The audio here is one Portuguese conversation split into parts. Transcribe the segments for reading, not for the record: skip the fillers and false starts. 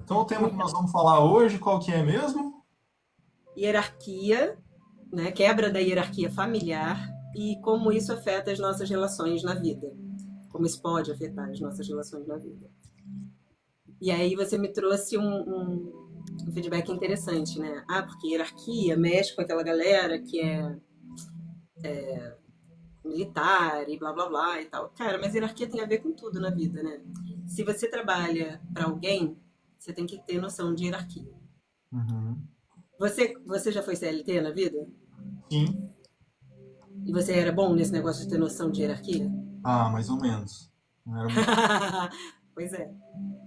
Então o tema que nós vamos falar hoje, qual que é mesmo? Hierarquia, né? Quebra da hierarquia familiar e como isso afeta as nossas relações na vida. Como isso pode afetar as nossas relações na vida. E aí você me trouxe um feedback interessante, né? Ah, porque hierarquia mexe com aquela galera que é militar e blá blá blá e tal. Cara, mas hierarquia tem a ver com tudo na vida, né? Se você trabalha para alguém, você tem que ter noção de hierarquia. Uhum. Você já foi CLT na vida? Sim. E você era bom nesse negócio de ter noção de hierarquia? Ah, mais ou menos. Não era muito. Pois é,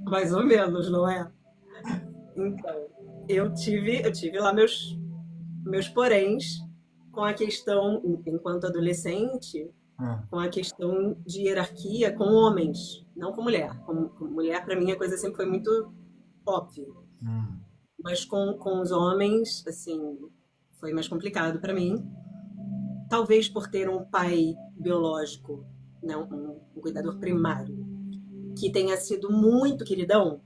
mais ou menos, não é? Então, eu tive lá meus poréns com a questão, enquanto adolescente, É. com a questão de hierarquia com homens, não com mulher. Com mulher, para mim, a coisa sempre foi muito óbvia. Hum. Mas com os homens, assim, foi mais complicado para mim. Talvez por ter um pai biológico, né, um cuidador primário, que tenha sido muito queridão,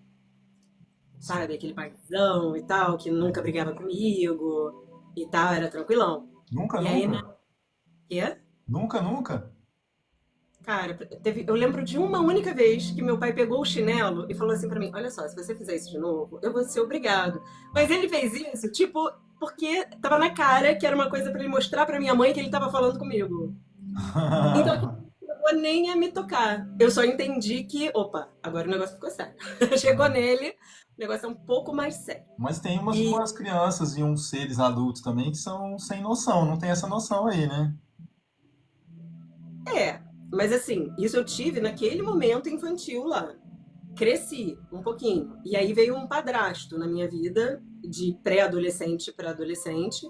Sim. sabe? Aquele paizão e tal, que nunca É. brigava comigo e tal, era tranquilão. Nunca, E aí, nunca? na quê? Nunca, nunca? Cara, eu lembro de uma única vez que meu pai pegou o chinelo e falou assim pra mim: Olha só, se você fizer isso de novo, eu vou ser obrigado. Mas ele fez isso, tipo, porque tava na cara que era uma coisa pra ele mostrar pra minha mãe que ele tava falando comigo. Então, aquilo não chegou nem a me tocar. Eu só entendi que, opa, agora o negócio ficou sério. Chegou nele, o negócio é um pouco mais sério. Mas tem E umas crianças e uns seres adultos também que são sem noção, não tem essa noção aí, né? é, mas assim, isso eu tive naquele momento infantil lá. Cresci um pouquinho. E aí veio um padrasto na minha vida, de pré-adolescente para adolescente.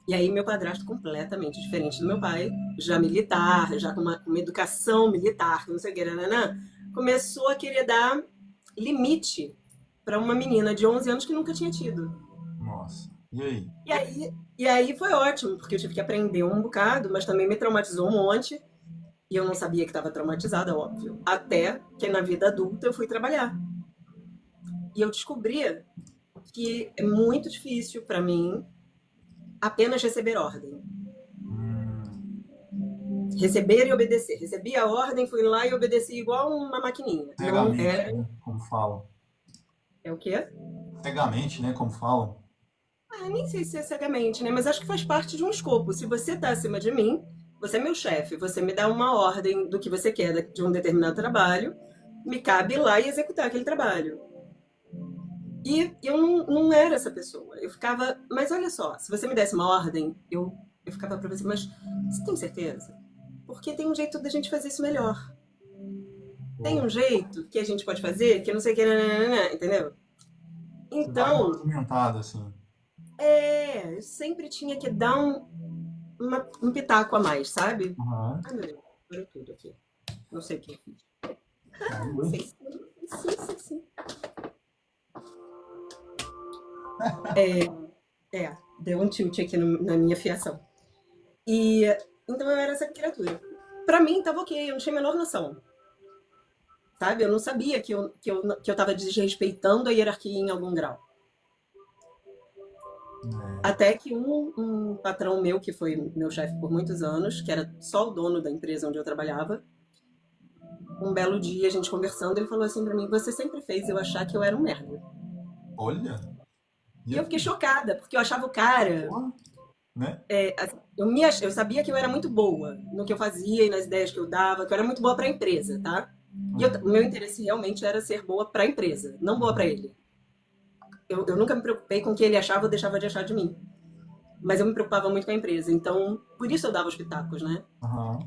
E aí meu padrasto completamente diferente do meu pai, já militar, já com uma educação militar, não sei o que, nananã, começou a querer dar limite para uma menina de 11 anos que nunca tinha tido. Nossa. E aí? E aí foi ótimo, porque eu tive que aprender um bocado, mas também me traumatizou um monte. E eu não sabia que estava traumatizada, óbvio. Até que na vida adulta eu fui trabalhar. E eu descobri que é muito difícil para mim apenas receber ordem. Hum. Receber e obedecer. Recebi a ordem, fui lá e obedeci igual uma maquininha. Não Cegamente, é. né? Como falam. É o quê? Cegamente, né? Como falam. Ah, nem sei se é cegamente, né? Mas acho que faz parte de um escopo. Se você tá acima de mim, você é meu chefe, você me dá uma ordem do que você quer de um determinado trabalho, me cabe ir lá e executar aquele trabalho. E eu não era essa pessoa. Eu ficava, mas olha só, se você me desse uma ordem, eu ficava pra você, mas você tem certeza? Porque tem um jeito da gente fazer isso melhor. Tem Pô, um jeito que a gente pode fazer que eu não sei o que, nananana, entendeu? você dava uma Então, argumentada, assim. eu sempre tinha que dar um pitaco a mais, sabe? Aham. Ai, meu Deus, parou tudo aqui. Não sei o que eu fiz. Caiu, Não hein? sei se. Sim, sim, sim. Deu um tilt aqui na minha fiação. E então eu era essa criatura. Pra mim tava ok, eu não tinha a menor noção. Sabe? Eu não sabia que eu tava desrespeitando a hierarquia em algum grau. É. Até que um patrão meu, que foi meu chefe por muitos anos, que era só o dono da empresa onde eu trabalhava, um belo dia, a gente conversando, ele falou assim pra mim: Você sempre fez eu achar que eu era um merda. Olha. E E eu aí? fiquei chocada, porque eu achava o cara. Porra, né? Assim, eu sabia que eu era muito boa no que eu fazia e nas ideias que eu dava, que eu era muito boa pra empresa, tá? E o Uhum. meu interesse realmente era ser boa pra empresa, não boa pra Uhum. ele. Eu nunca me preocupei com o que ele achava ou deixava de achar de mim. Mas eu me preocupava muito com a empresa. Então, por isso eu dava os pitacos, né? Aham.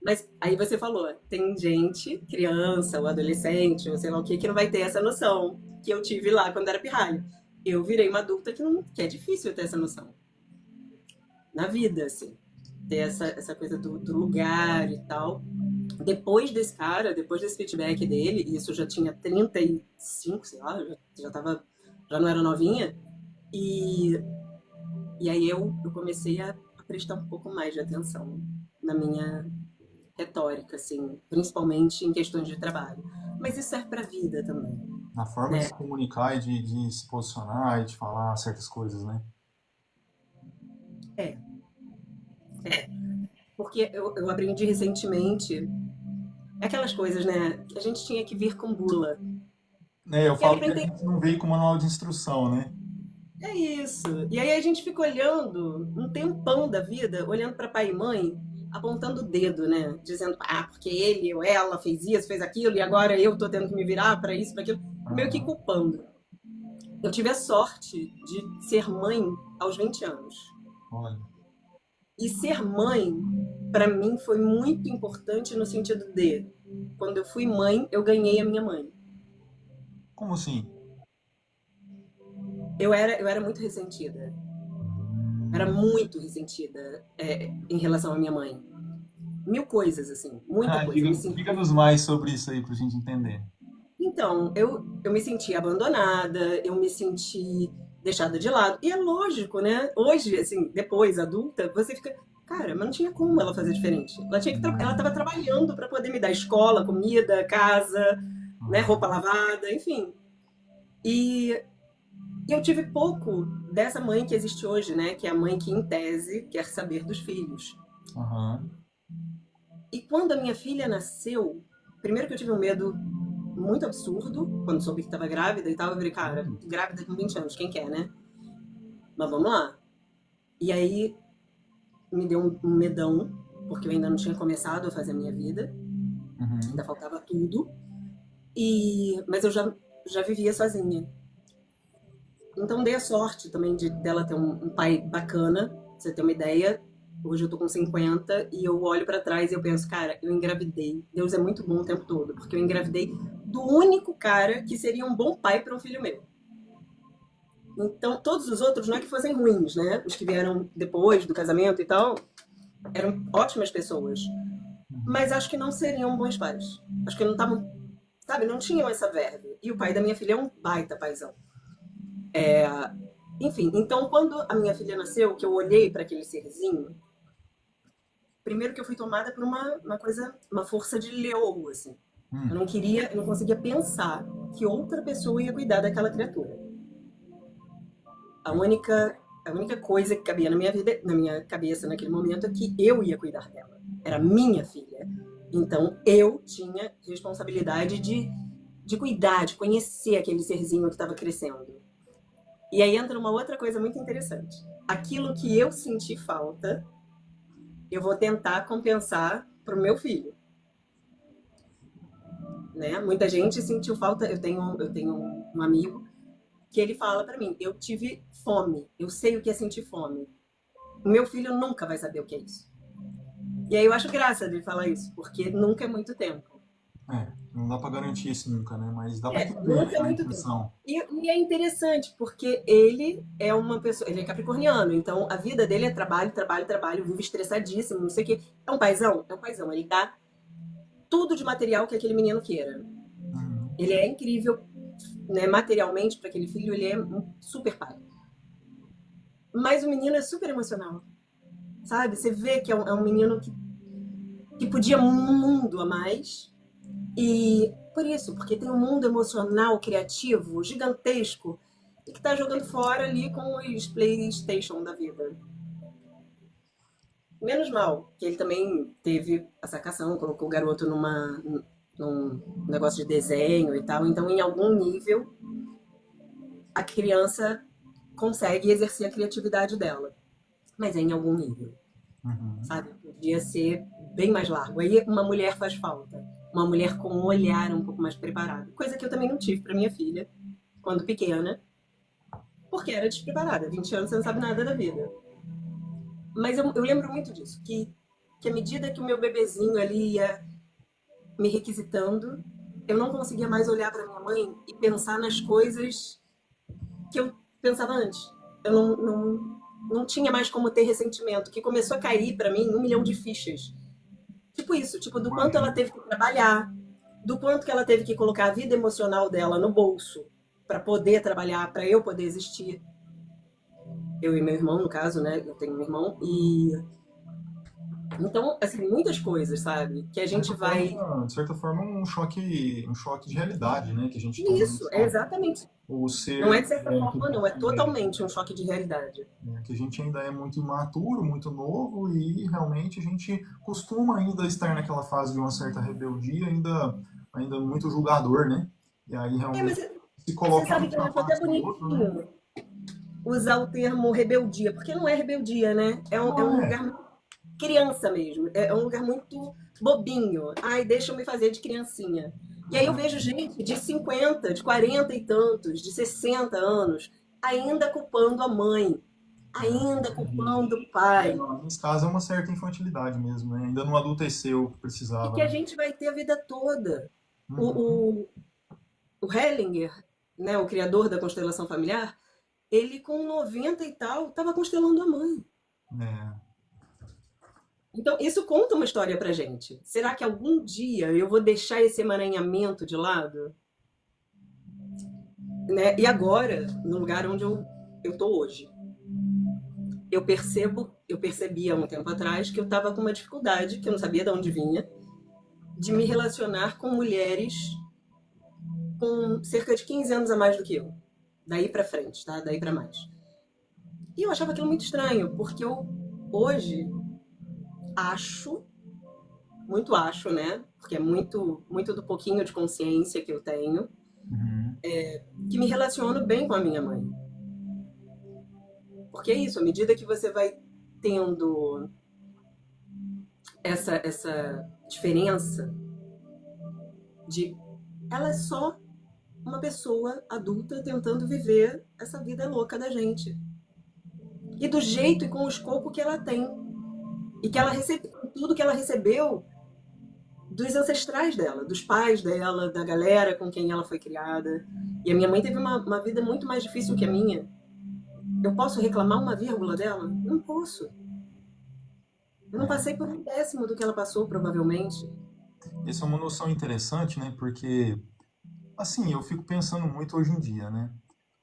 Mas aí você falou, tem gente, criança ou adolescente, ou sei lá o que não vai ter essa noção que eu tive lá quando era pirralho. Eu virei uma adulta que é difícil ter essa noção. Na vida, assim. Ter essa coisa do lugar e tal. Depois desse cara, depois desse feedback dele, e isso já tinha 35, sei lá, já tava, já não era novinha, e, e aí eu comecei a prestar um pouco mais de atenção na minha retórica, assim, principalmente em questões de trabalho. Mas isso serve para a vida também, Na forma de né? se comunicar e de se posicionar e de falar certas coisas, né? É, é. Porque eu aprendi recentemente aquelas coisas, né? Que a gente tinha que vir com bula. É, eu Que era falo para que a entender. gente não veio com manual de instrução, né? É isso. E aí a gente fica olhando um tempão da vida, olhando para pai e mãe, apontando o dedo, né? Dizendo, ah, porque ele ou ela fez isso, fez aquilo, e agora eu tô tendo que me virar para isso, para aquilo. Meio que Aham. culpando. Eu tive a sorte de ser mãe aos 20 anos. Olha, E ser mãe, para mim, foi muito importante no sentido de, quando eu fui mãe, eu ganhei a minha mãe. como assim? Eu era muito ressentida. Era muito ressentida em relação à minha mãe. Mil coisas, assim, muita Ah, coisa. Eu me diga-nos senti. mais sobre isso aí pra gente entender. Então, eu me senti abandonada, eu me senti deixada de lado. E é lógico, né? Hoje, assim, depois, adulta, você fica. Cara, mas não tinha como ela fazer diferente. Ela estava trabalhando para poder me dar escola, comida, casa, né, roupa Aham. lavada, enfim. E eu tive pouco dessa mãe que existe hoje, né? Que é a mãe que, em tese, quer saber dos filhos. Aham. E quando a minha filha nasceu, primeiro que eu tive um medo muito absurdo, quando soube que estava grávida e tal, eu falei, cara, grávida com 20 anos, quem quer, né? Mas vamos lá. E aí me deu um medão, porque eu ainda não tinha começado a fazer a minha vida, Uhum. ainda faltava tudo. Mas eu já vivia sozinha. Então dei a sorte também dela ter um pai bacana, pra você ter uma ideia. Hoje eu tô com 50 e eu olho pra trás e eu penso, cara, eu engravidei. Deus é muito bom o tempo todo, porque eu engravidei do único cara que seria um bom pai para um filho meu. Então, todos os outros não é que fossem ruins, né? Os que vieram depois do casamento e tal, eram ótimas pessoas. Mas Uhum. acho que não seriam bons pais. Acho que não estavam, sabe, não tinham essa verve. E o pai da minha filha é um baita paizão. Enfim, então quando a minha filha nasceu, que eu olhei para aquele serzinho, primeiro que eu fui tomada por uma coisa, uma força de leoa, assim. Eu Hum. não queria, eu não conseguia pensar que outra pessoa ia cuidar daquela criatura. A única, a única coisa que cabia na minha vida, na minha cabeça naquele momento é que eu ia cuidar dela. Era minha filha. Então eu tinha responsabilidade de cuidar, de conhecer aquele serzinho que estava crescendo. E aí entra uma outra coisa muito interessante. Aquilo que eu senti falta, eu vou tentar compensar para o meu filho. Né? Muita gente sentiu falta. Eu tenho um amigo que ele fala para mim: eu tive fome, eu sei o que é sentir fome. O meu filho nunca vai saber o que é isso. E aí eu acho graça de falar isso, porque nunca é muito tempo. É, não dá pra garantir isso nunca, né? Mas dá pra entender Nunca é a muito tempo. intenção. E é interessante, porque ele é uma pessoa, ele é capricorniano, então a vida dele é trabalho, trabalho, trabalho, vive estressadíssimo, não sei o quê. É um paizão, ele dá tudo de material que aquele menino queira. Uhum. Ele é incrível, né, materialmente para aquele filho, ele é um super pai. Mas o menino é super emocional, sabe? Você vê que é um menino que podia um mundo a mais. E por isso, porque tem um mundo emocional, criativo, gigantesco, e que tá jogando fora ali com os PlayStation da vida. Menos mal, que ele também teve a sacação, colocou o garoto num negócio de desenho e tal. Então, em algum nível, a criança consegue exercer a criatividade dela. Mas é em algum nível, Uhum. sabe? Podia ser bem mais largo. Aí uma mulher faz falta. Uma mulher com um olhar um pouco mais preparado. Coisa que eu também não tive para minha filha, quando pequena, porque era despreparada. 20 anos você não sabe nada da vida. Mas eu lembro muito disso, que à medida que o meu bebezinho ali ia me requisitando, eu não conseguia mais olhar para minha mãe e pensar nas coisas que eu pensava antes. Eu não tinha mais como ter ressentimento, que começou a cair para mim 1 milhão de fichas. Tipo isso, tipo do quanto ela Imagina. teve que trabalhar, do quanto que ela teve que colocar a vida emocional dela no bolso para poder trabalhar, para eu poder existir. Eu e meu irmão, no caso, né? Eu tenho um irmão, e Então, assim, muitas coisas, sabe? Que a gente vai. De certa forma, um choque de realidade, né, que a gente toma Isso, nesse é momento. exatamente. O Não é ser de certa que a forma, não, é gente ainda é, totalmente um choque de realidade. né, que a gente ainda é muito imaturo, muito novo e realmente a gente costuma ainda estar naquela fase de uma certa rebeldia, ainda muito julgador, né? E aí É, mas realmente se você coloca sabe muito que eu na acho até parte do outro, né? bonitinho usar o termo rebeldia, porque não é rebeldia, né? É Não um é. lugar muito criança mesmo, é um lugar muito bobinho. Ai, deixa eu me fazer de criancinha. E aí eu vejo gente de 50, de 40 e tantos, de 60 anos, ainda culpando a mãe, ainda Entendi. culpando o pai. Não, nesse caso é uma certa infantilidade mesmo, né? Ainda não adulteceu o que E precisava, que a né? gente vai ter a vida toda. Uhum. O, o, o Hellinger, né, o criador da constelação familiar, ele com 90 e tal, estava constelando a mãe. É. Então, isso conta uma história pra gente. Será que algum dia eu vou deixar esse emaranhamento de lado? Né? E agora, no lugar onde eu tô hoje, eu percebi há um tempo atrás que eu estava com uma dificuldade, que eu não sabia de onde vinha, de me relacionar com mulheres com cerca de 15 anos a mais do que eu. Daí pra frente, tá? Daí pra mais. E eu achava aquilo muito estranho, porque eu hoje acho, muito acho, né? Porque é muito do pouquinho de consciência que eu tenho, Uhum. que me relaciono bem com a minha mãe. Porque é isso, à medida que você vai tendo essa diferença de ela é só uma pessoa adulta tentando viver essa vida louca da gente. E do jeito e com o escopo que ela tem. E que ela recebeu tudo que ela recebeu dos ancestrais dela, dos pais dela, da galera com quem ela foi criada. E a minha mãe teve uma vida muito mais difícil que a minha. Eu posso reclamar uma vírgula dela? Não posso. Eu não passei por um décimo do que ela passou, provavelmente. Essa é uma noção interessante, né? Porque, assim, eu fico pensando muito hoje em dia, né?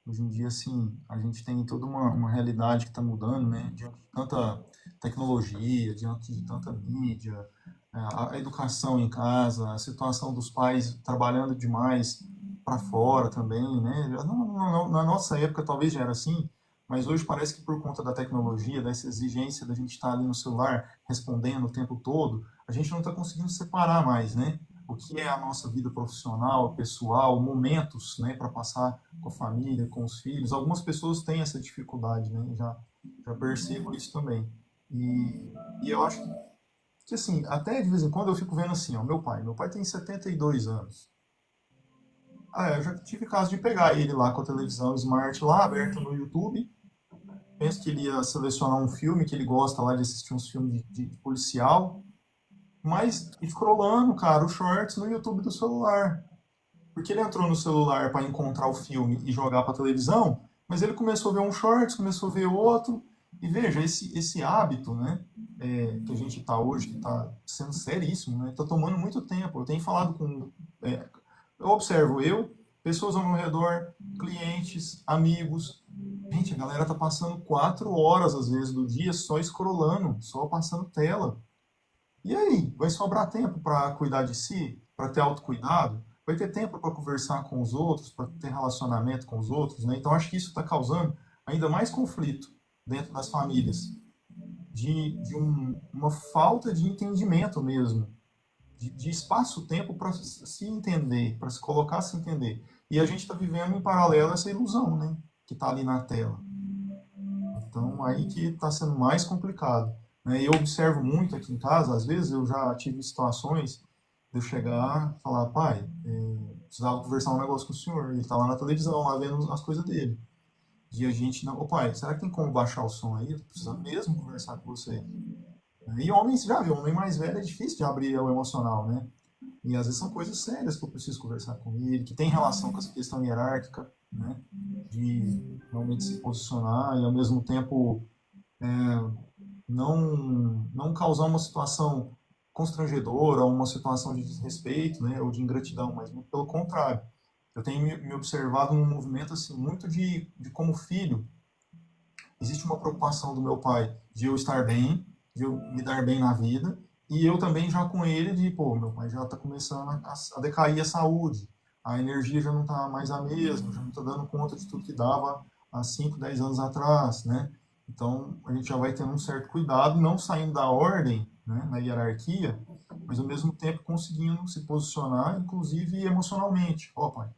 Hoje em dia, assim, a gente tem toda uma realidade que está mudando, né? Diante de tanta tecnologia, diante de tanta mídia, a educação em casa, a situação dos pais trabalhando demais para fora também, né? Na nossa época talvez já era assim, mas hoje parece que por conta da tecnologia, dessa exigência da gente estar ali no celular respondendo o tempo todo, a gente não está conseguindo separar mais, né? O que é a nossa vida profissional, pessoal, momentos, né, para passar com a família, com os filhos. Algumas pessoas têm essa dificuldade, né? Já percebo isso também. E eu acho que, assim, até de vez em quando eu fico vendo assim, ó, meu pai tem 72 anos. Ah, eu já tive caso de pegar ele lá com a televisão Smart lá, aberta no YouTube. Penso que ele ia selecionar um filme que ele gosta lá de assistir uns filmes de policial, mas scrollando, cara, os shorts no YouTube do celular. Porque ele entrou no celular para encontrar o filme e jogar para televisão, mas ele começou a ver um shorts, começou a ver outro. E veja, esse hábito, né, que a gente está hoje, que está sendo seríssimo, né, está tomando muito tempo. Eu tenho falado com. É, eu observo pessoas ao meu redor, clientes, amigos. Gente, a galera tá passando 4 horas, às vezes, do dia só scrollando, só passando tela. E aí, vai sobrar tempo para cuidar de si, para ter autocuidado? Vai ter tempo para conversar com os outros, para ter relacionamento com os outros, né? Então, acho que isso está causando ainda mais conflito dentro das famílias, uma falta de entendimento mesmo, de espaço-tempo para se entender, para se colocar a se entender. E a gente está vivendo em paralelo essa ilusão, né? Que está ali na tela. Então, aí que está sendo mais complicado. Né? Eu observo muito aqui em casa, às vezes eu já tive situações de eu chegar e falar, pai, precisava conversar um negócio com o senhor. Ele está lá na televisão, lá vendo as coisas dele. E a gente, não, ô pai, será que tem como baixar o som aí? Eu tô precisando mesmo conversar com você. E homem, você já viu, homem mais velho é difícil de abrir o emocional, né? E às vezes são coisas sérias que eu preciso conversar com ele, que tem relação com essa questão hierárquica, né? De realmente se posicionar e ao mesmo tempo não causar uma situação constrangedora ou uma situação de desrespeito, né, ou de ingratidão, mas muito pelo contrário. Eu tenho me observado num movimento assim muito de como filho, existe uma preocupação do meu pai de eu estar bem, de eu me dar bem na vida, e eu também já com ele de, pô, meu pai já está começando a decair a saúde, a energia já não está mais a mesma, já não está dando conta de tudo que dava há 5 10 anos atrás, né? Então a gente já vai tendo um certo cuidado, não saindo da ordem, né, na hierarquia, mas ao mesmo tempo conseguindo se posicionar, inclusive emocionalmente. Ó, pai,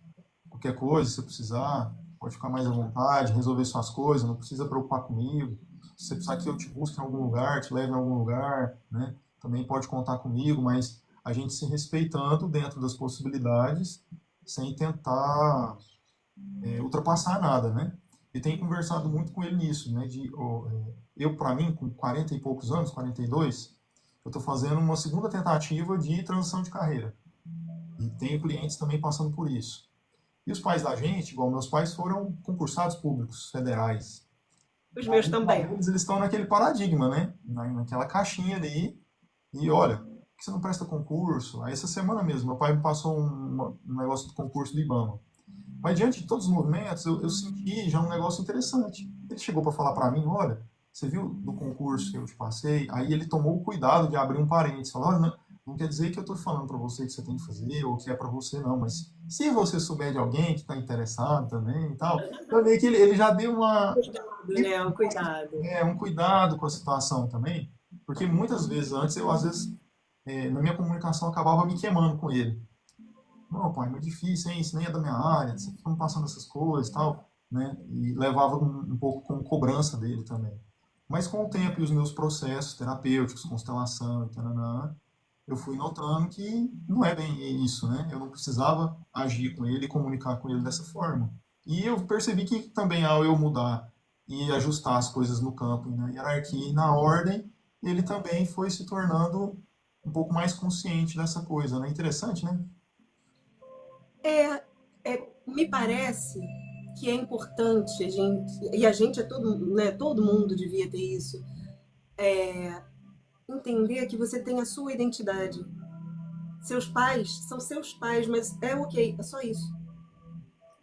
qualquer coisa, se você precisar, pode ficar mais à vontade, resolver suas coisas, não precisa preocupar comigo. Se você precisar que eu te busque em algum lugar, te leve em algum lugar, né? Também pode contar comigo, mas a gente se respeitando dentro das possibilidades, sem tentar ultrapassar nada, né? E tenho conversado muito com ele nisso, né? Eu, para mim, com 40 e poucos anos, 42, eu estou fazendo uma segunda tentativa de transição de carreira. E tenho clientes também passando por isso. E os pais da gente, igual meus pais, foram concursados públicos federais. Os E meus aí, para também. eles estão naquele paradigma, né? Naquela caixinha ali. E olha, por que você não presta concurso? Aí essa semana mesmo, meu pai me passou um negócio do concurso do IBAMA. Mas diante de todos os movimentos, eu senti já um negócio interessante. Ele chegou para falar para mim, olha, você viu do concurso que eu te passei? Aí ele tomou o cuidado de abrir um parênteses, falou, olha, não quer dizer que eu estou falando para você que você tem que fazer ou que é para você, não, mas se você souber de alguém que está interessado também e tal, eu meio que ele já deu Cuidado, né? O cuidado. um cuidado com a situação também, porque muitas vezes antes eu, às vezes, na minha comunicação, acabava me queimando com ele. Não, pai, é muito difícil, hein? Isso nem é da minha área, você fica me passando essas coisas e tal, né? E levava um pouco com cobrança dele também. Mas com o tempo e os meus processos terapêuticos, constelação e tal, eu fui notando que não é bem isso, né? Eu não precisava agir com ele e comunicar com ele dessa forma. E eu percebi que também ao eu mudar e ajustar as coisas no campo, e na hierarquia e na ordem, ele também foi se tornando um pouco mais consciente dessa coisa, né? Interessante, né? É, me parece que é importante a gente, e a gente é todo, né, todo mundo devia ter isso, entender que você tem a sua identidade. Seus pais são seus pais, mas é ok, é só isso.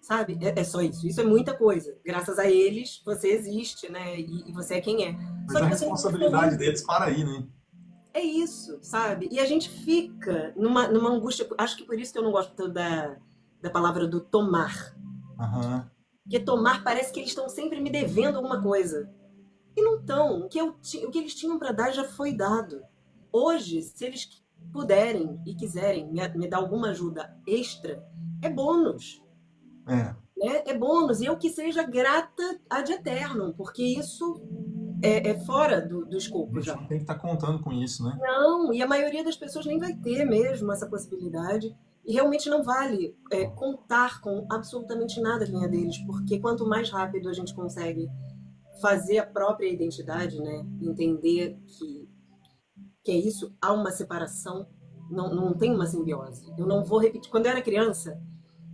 Sabe? É só isso. Isso é muita coisa. Graças a eles, você existe, né? E você é quem é. Mas Só a que você não é responsabilidade feliz. deles para aí, né? É isso, sabe? E a gente fica numa angústia. Acho que por isso que eu não gosto da palavra do tomar. Aham. Porque tomar parece que eles estão sempre me devendo alguma coisa. E não estão. O que eles tinham para dar já foi dado. Hoje, se eles puderem e quiserem me dar alguma ajuda extra, é bônus. É. Né? É bônus. E eu que seja grata ad eternum, porque isso é fora do A escopo gente já. não tem que estar contando com isso, né? Não, e a maioria das pessoas nem vai ter mesmo essa possibilidade. E realmente não vale contar com absolutamente nada que venha deles, porque quanto mais rápido a gente consegue fazer a própria identidade, né? Entender que é isso, há uma separação, não tem uma simbiose. Eu não vou repetir. Quando eu era criança,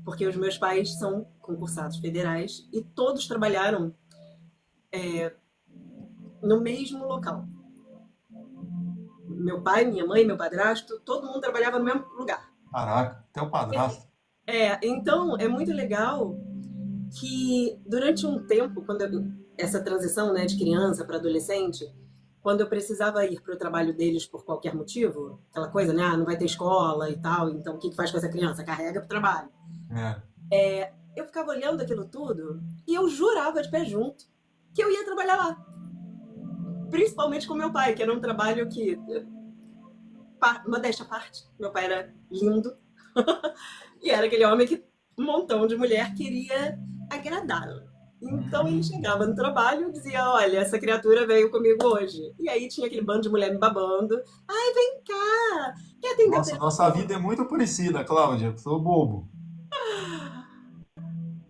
porque os meus pais são concursados federais e todos trabalharam no mesmo local. Meu pai, minha mãe, meu padrasto, todo mundo trabalhava no mesmo lugar. Caraca, até o padrasto. Então é muito legal que durante um tempo, essa transição, né, de criança para adolescente, quando eu precisava ir para o trabalho deles por qualquer motivo, aquela coisa, né, não vai ter escola e tal, então o que faz com essa criança? Carrega para o trabalho. É. Eu ficava olhando aquilo tudo e eu jurava de pé junto que eu ia trabalhar lá. Principalmente com meu pai, que era um trabalho que, modéstia à parte, meu pai era lindo e era aquele homem que um montão de mulher queria agradá-lo. Então ele Hum. chegava no trabalho e dizia: Olha, essa criatura veio comigo hoje. E aí tinha aquele bando de mulher me babando. Ai, vem cá! Quer atender o Nossa, nossa telefone? vida é muito parecida, Cláudia. Sou bobo.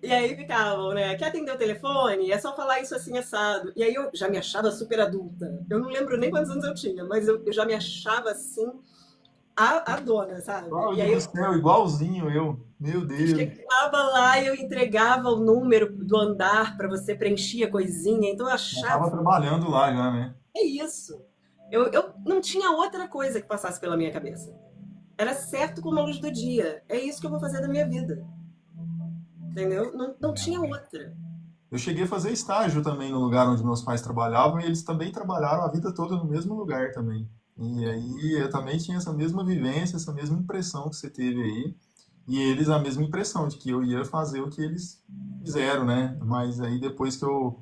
E aí ficavam, né? Quer atender o telefone? É só falar isso assim, assado. E aí eu já me achava super adulta. Eu não lembro nem quantos anos eu tinha, mas eu já me achava assim, a dona, sabe? E Cláudia aí do eu céu, igualzinho eu. Meu Deus. chegava lá e eu entregava o número do andar para você preencher a coisinha. Então eu Já achava, tava trabalhando lá já, né? é isso. Eu não tinha outra coisa que passasse pela minha cabeça. Era certo como a luz do dia. É isso que eu vou fazer da minha vida. Entendeu? Não tinha outra. Eu cheguei a fazer estágio também no lugar onde meus pais trabalhavam e eles também trabalharam a vida toda no mesmo lugar também. E aí eu também tinha essa mesma vivência, essa mesma impressão que você teve aí. E eles a mesma impressão de que eu ia fazer o que eles fizeram, né? Mas aí depois que eu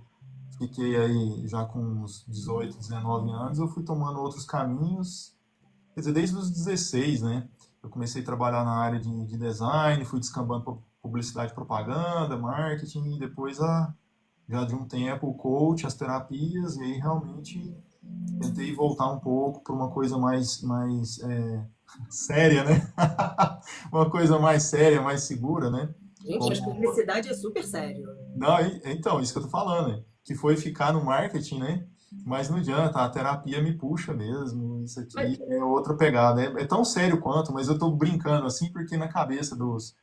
fiquei aí já com uns 18, 19 anos, eu fui tomando outros caminhos. Quer dizer, desde os 16, né? Eu comecei a trabalhar na área de design, fui descambando para publicidade, e propaganda, marketing, e depois, já de um tempo, o coach, as terapias, e aí realmente tentei voltar um pouco para uma coisa mais séria, né? Uma coisa mais séria, mais segura, né? Gente, mas Como publicidade é super sério. não, então, isso que eu tô falando, né? Que foi ficar no marketing, né? Mas não adianta, a terapia me puxa mesmo, isso Mas, aqui é outra pegada. É tão sério quanto, mas eu tô brincando assim, porque na cabeça dos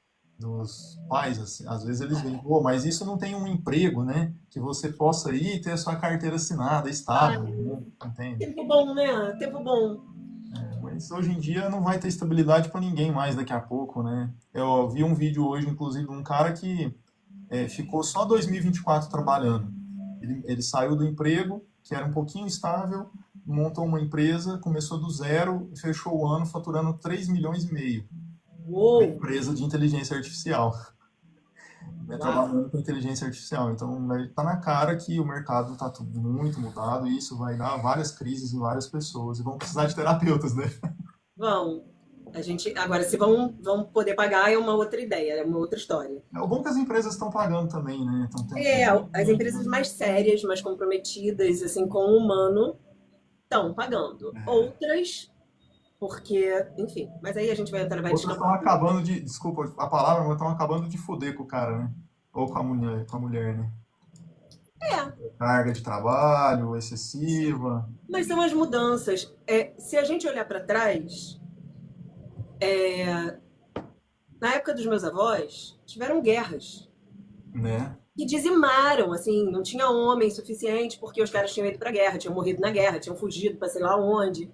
pais, assim, às vezes eles veem, pô, mas isso não tem um emprego, né? Que você possa ir e ter a sua carteira assinada, estável, né? Entende? tempo bom, né? Tempo bom. Mas hoje em dia não vai ter estabilidade para ninguém mais daqui a pouco, né? Eu vi um vídeo hoje, inclusive, de um cara que ficou só 2024 trabalhando. Ele saiu do emprego, que era um pouquinho estável, montou uma empresa, começou do zero e fechou o ano faturando 3 milhões e meio. Uma Uou! empresa de inteligência artificial, né, Uau! trabalhando com inteligência artificial. Então, está na cara que o mercado está muito mudado e isso vai dar várias crises em várias pessoas e vão precisar de terapeutas, né? Vão. A gente, agora, se vão poder pagar é uma outra ideia, é uma outra história. É o bom que as empresas estão pagando também, né? Estão É, tendo. as empresas mais sérias, mais comprometidas, assim, com o humano, estão pagando. Outras, porque, enfim, mas aí a gente vai Outras estão descambar. acabando de, desculpa a palavra, mas estão acabando de foder com o cara, né? Ou com a mulher, né? É, Carga de trabalho excessiva, mas são as mudanças. É, se a gente olhar para trás, na época dos meus avós, tiveram guerras né? que dizimaram, assim, não tinha homem suficiente porque os caras tinham ido para a guerra, tinham morrido na guerra, tinham fugido para sei lá onde.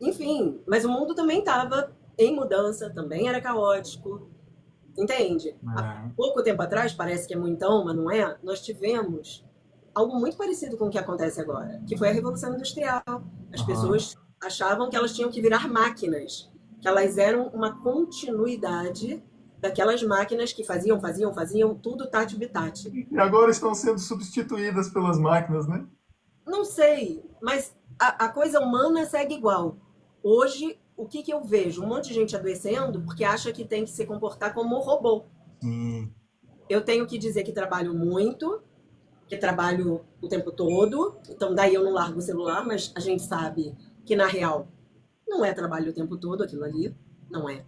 Enfim, mas o mundo também estava em mudança, também era caótico, entende? Há É. pouco tempo atrás, parece que é muitão, mas não é, nós tivemos algo muito parecido com o que acontece agora, que foi a Revolução Industrial. As Aham. pessoas achavam que elas tinham que virar máquinas, que elas eram uma continuidade daquelas máquinas que faziam tudo tati-bitati. E agora estão sendo substituídas pelas máquinas, né? Não sei, mas a coisa humana segue igual. Hoje, o que, que eu vejo? Um monte de gente adoecendo porque acha que tem que se comportar como um robô. Sim. Eu tenho que dizer que trabalho muito, que trabalho o tempo todo, então daí eu não largo o celular, mas a gente sabe que na real não é trabalho o tempo todo aquilo ali, não é,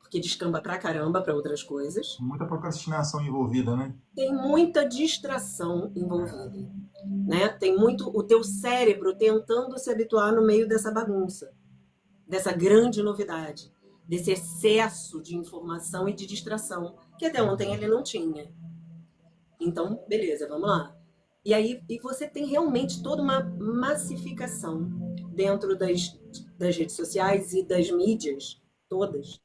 porque descamba pra caramba pra outras coisas. Muita procrastinação envolvida, né? Tem muita distração envolvida, né? Tem muito o teu cérebro tentando se habituar no meio dessa bagunça, dessa grande novidade, desse excesso de informação e de distração que até ontem ele não tinha. Então, beleza, vamos lá. E aí, e você tem realmente toda uma massificação dentro das redes sociais e das mídias todas,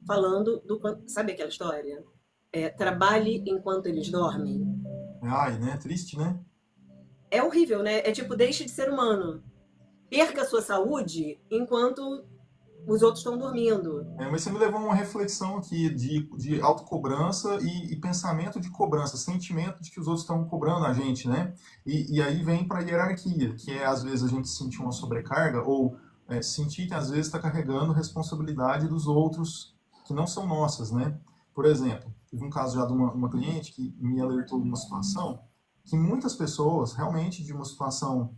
falando do. Sabe aquela história? É, trabalhe enquanto eles dormem. Ai, né? Triste, né? É horrível, né? É tipo, deixe de ser humano. Perca a sua saúde enquanto os outros estão dormindo. Mas você me levou a uma reflexão aqui de autocobrança e pensamento de cobrança, sentimento de que os outros estão cobrando a gente, né? E aí vem para a hierarquia, que é às vezes a gente sentir uma sobrecarga ou sentir que às vezes está carregando responsabilidade dos outros que não são nossas, né? Por exemplo, tive um caso já de uma cliente que me alertou de uma situação que muitas pessoas, realmente de uma situação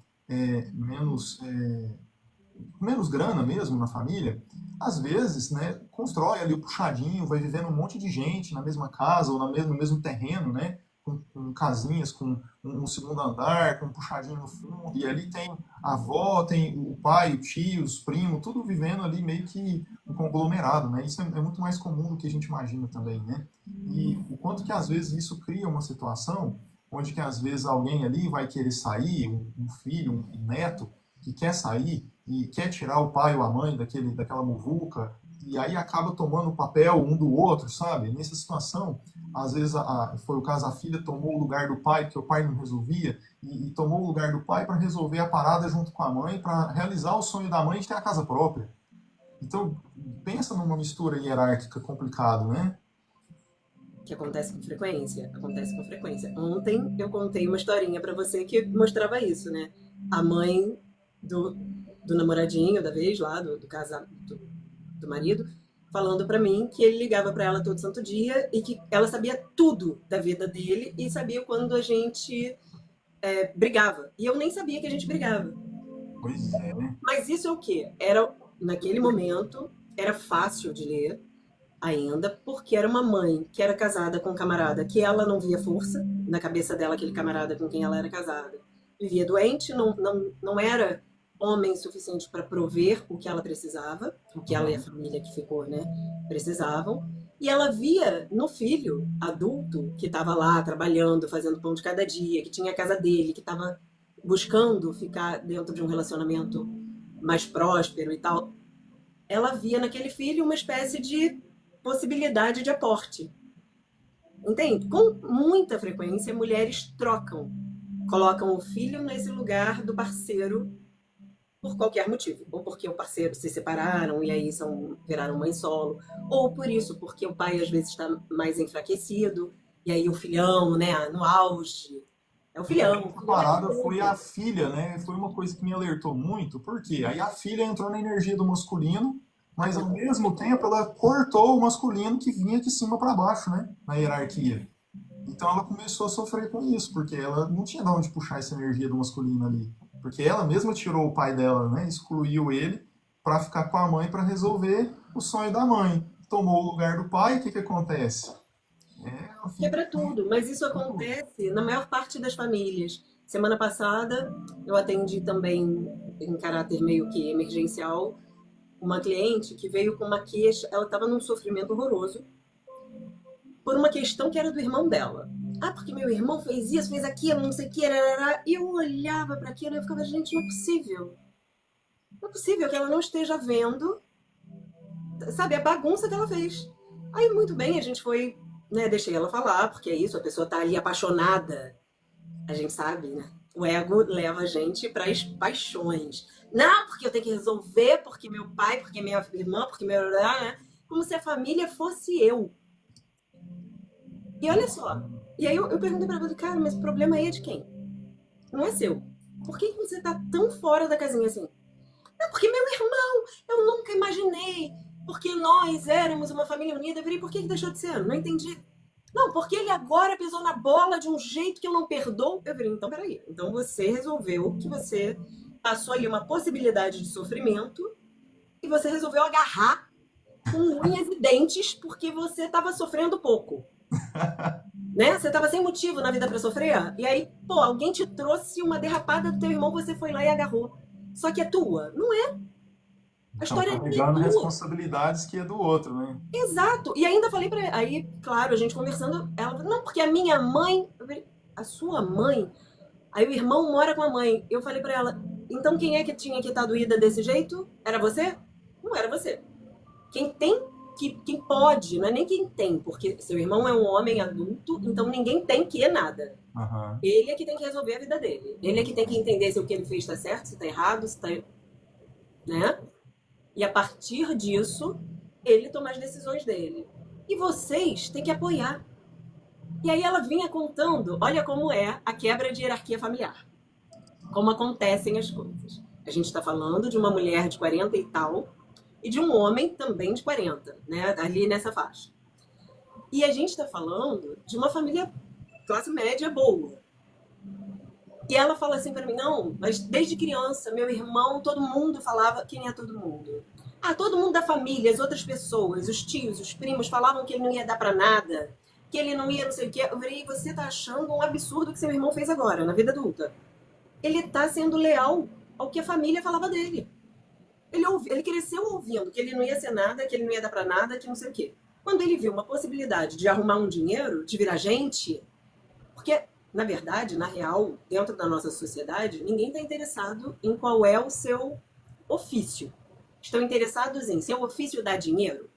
menos grana mesmo na família, às vezes, né, constrói ali o puxadinho, vai vivendo um monte de gente na mesma casa ou no mesmo terreno, né, com casinhas, com um segundo andar, com um puxadinho no fundo, e ali tem a avó, tem o pai, o tio, os primos, tudo vivendo ali meio que um conglomerado, né, isso é muito mais comum do que a gente imagina também, né, e o quanto que às vezes isso cria uma situação onde que às vezes alguém ali vai querer sair, um filho, um neto, que quer sair e quer tirar o pai ou a mãe daquela muvuca, e aí acaba tomando o papel um do outro, sabe? Nessa situação, às vezes foi o caso, a filha tomou o lugar do pai, porque o pai não resolvia, e tomou o lugar do pai para resolver a parada junto com a mãe, para realizar o sonho da mãe de ter a casa própria. Então, pensa numa mistura hierárquica complicado, né? Que acontece com frequência. Acontece com frequência. Ontem eu contei uma historinha pra você que mostrava isso, né? A mãe do, do namoradinho da vez lá, do marido, falando pra mim que ele ligava pra ela todo santo dia e que ela sabia tudo da vida dele e sabia quando a gente brigava. E eu nem sabia que a gente brigava. Pois é, né? Mas isso é o quê? Era, naquele momento, era fácil de ler ainda, porque era uma mãe que era casada com um camarada que ela não via força na cabeça dela, aquele camarada com quem ela era casada. Vivia doente, não era homem suficiente para prover o que ela precisava, o que ela e a Uhum. família que ficou, né, precisavam. E ela via no filho adulto que estava lá trabalhando, fazendo pão de cada dia, que tinha a casa dele, que estava buscando ficar dentro de um relacionamento mais próspero e tal. Ela via naquele filho uma espécie de possibilidade de aporte. Entende? Com muita frequência, mulheres trocam, colocam o filho nesse lugar do parceiro por qualquer motivo. Ou porque o parceiro se separaram e aí viraram mãe solo, ou por isso, porque o pai às vezes está mais enfraquecido, e aí o filhão, né, no auge. É E aí o essa filhão é parada foi a tudo. filha, né? Foi uma coisa que me alertou muito, porque aí a filha entrou na energia do masculino, mas ao mesmo tempo ela cortou o masculino que vinha de cima para baixo, né? Na hierarquia. Então ela começou a sofrer com isso, porque ela não tinha de onde puxar essa energia do masculino ali. Porque ela mesma tirou o pai dela, né? Excluiu ele para ficar com a mãe para resolver o sonho da mãe. Tomou o lugar do pai, o que que acontece? Ela fica Quebra tudo, mas isso acontece na maior parte das famílias. Semana passada, eu atendi também, em caráter meio que emergencial, uma cliente que veio com uma queixa. Ela estava num sofrimento horroroso por uma questão que era do irmão dela. Ah, porque meu irmão fez isso, fez aquilo, não sei o que, e eu olhava para aquilo e eu ficava, gente, não é possível. Não é possível que ela não esteja vendo, sabe, a bagunça que ela fez. Aí, muito bem, a gente foi, né, deixei ela falar, porque é isso, a pessoa tá ali apaixonada. A gente sabe, né? O ego leva a gente para as paixões. Não, porque eu tenho que resolver, porque meu pai, porque minha irmã, porque meu. Né? Como se a família fosse eu. E olha só. E aí eu perguntei pra ela, cara, mas o problema aí é de quem? Não é seu. Por que você tá tão fora da casinha assim? Não, porque meu irmão, eu nunca imaginei. Porque nós éramos uma família unida. Eu falei, por que deixou de ser? Não entendi. Não, porque ele agora pisou na bola de um jeito que eu não perdoo. Eu falei, então peraí. Então você resolveu que você passou ali uma possibilidade de sofrimento e você resolveu agarrar com unhas e dentes porque você estava sofrendo pouco. Né? Você estava sem motivo na vida para sofrer. E aí, pô, alguém te trouxe uma derrapada do teu irmão, você foi lá e agarrou. Só que é tua. Não é. A Estão história nem é carregando tua. responsabilidades que é do outro, né? Exato. E ainda falei pra. Aí, claro, a gente conversando, ela falou, não, porque a minha mãe. A sua mãe. Aí o irmão mora com a mãe. Eu falei pra ela, então quem é que tinha que estar doída desse jeito? Era você? Não era você. Quem tem quem pode, não é nem quem tem, porque seu irmão é um homem adulto, então ninguém tem que nada. Aham. Ele é que tem que resolver a vida dele. Ele é que tem que entender se o que ele fez está certo, se está errado, se está, né? E a partir disso, ele toma as decisões dele. E vocês têm que apoiar. E aí ela vinha contando, olha como é a quebra de hierarquia familiar. Como acontecem as coisas. A gente está falando de uma mulher de 40 e tal e de um homem também de 40, né? Ali nessa faixa. E a gente está falando de uma família classe média boa. E ela fala assim para mim, não, mas desde criança, meu irmão, todo mundo falava, quem é todo mundo? Ah, todo mundo da família, as outras pessoas, os tios, os primos falavam que ele não ia dar para nada, que ele não ia não sei o quê. Eu falei, você tá achando um absurdo que seu irmão fez agora, na vida adulta. Ele tá sendo leal ao que a família falava dele. Ele cresceu ouvindo que ele não ia ser nada, que ele não ia dar para nada, que não sei o quê. Quando ele viu uma possibilidade de arrumar um dinheiro, de virar gente, porque, na verdade, na real, dentro da nossa sociedade, ninguém está interessado em qual é o seu ofício. Estão interessados em seu ofício dá dinheiro?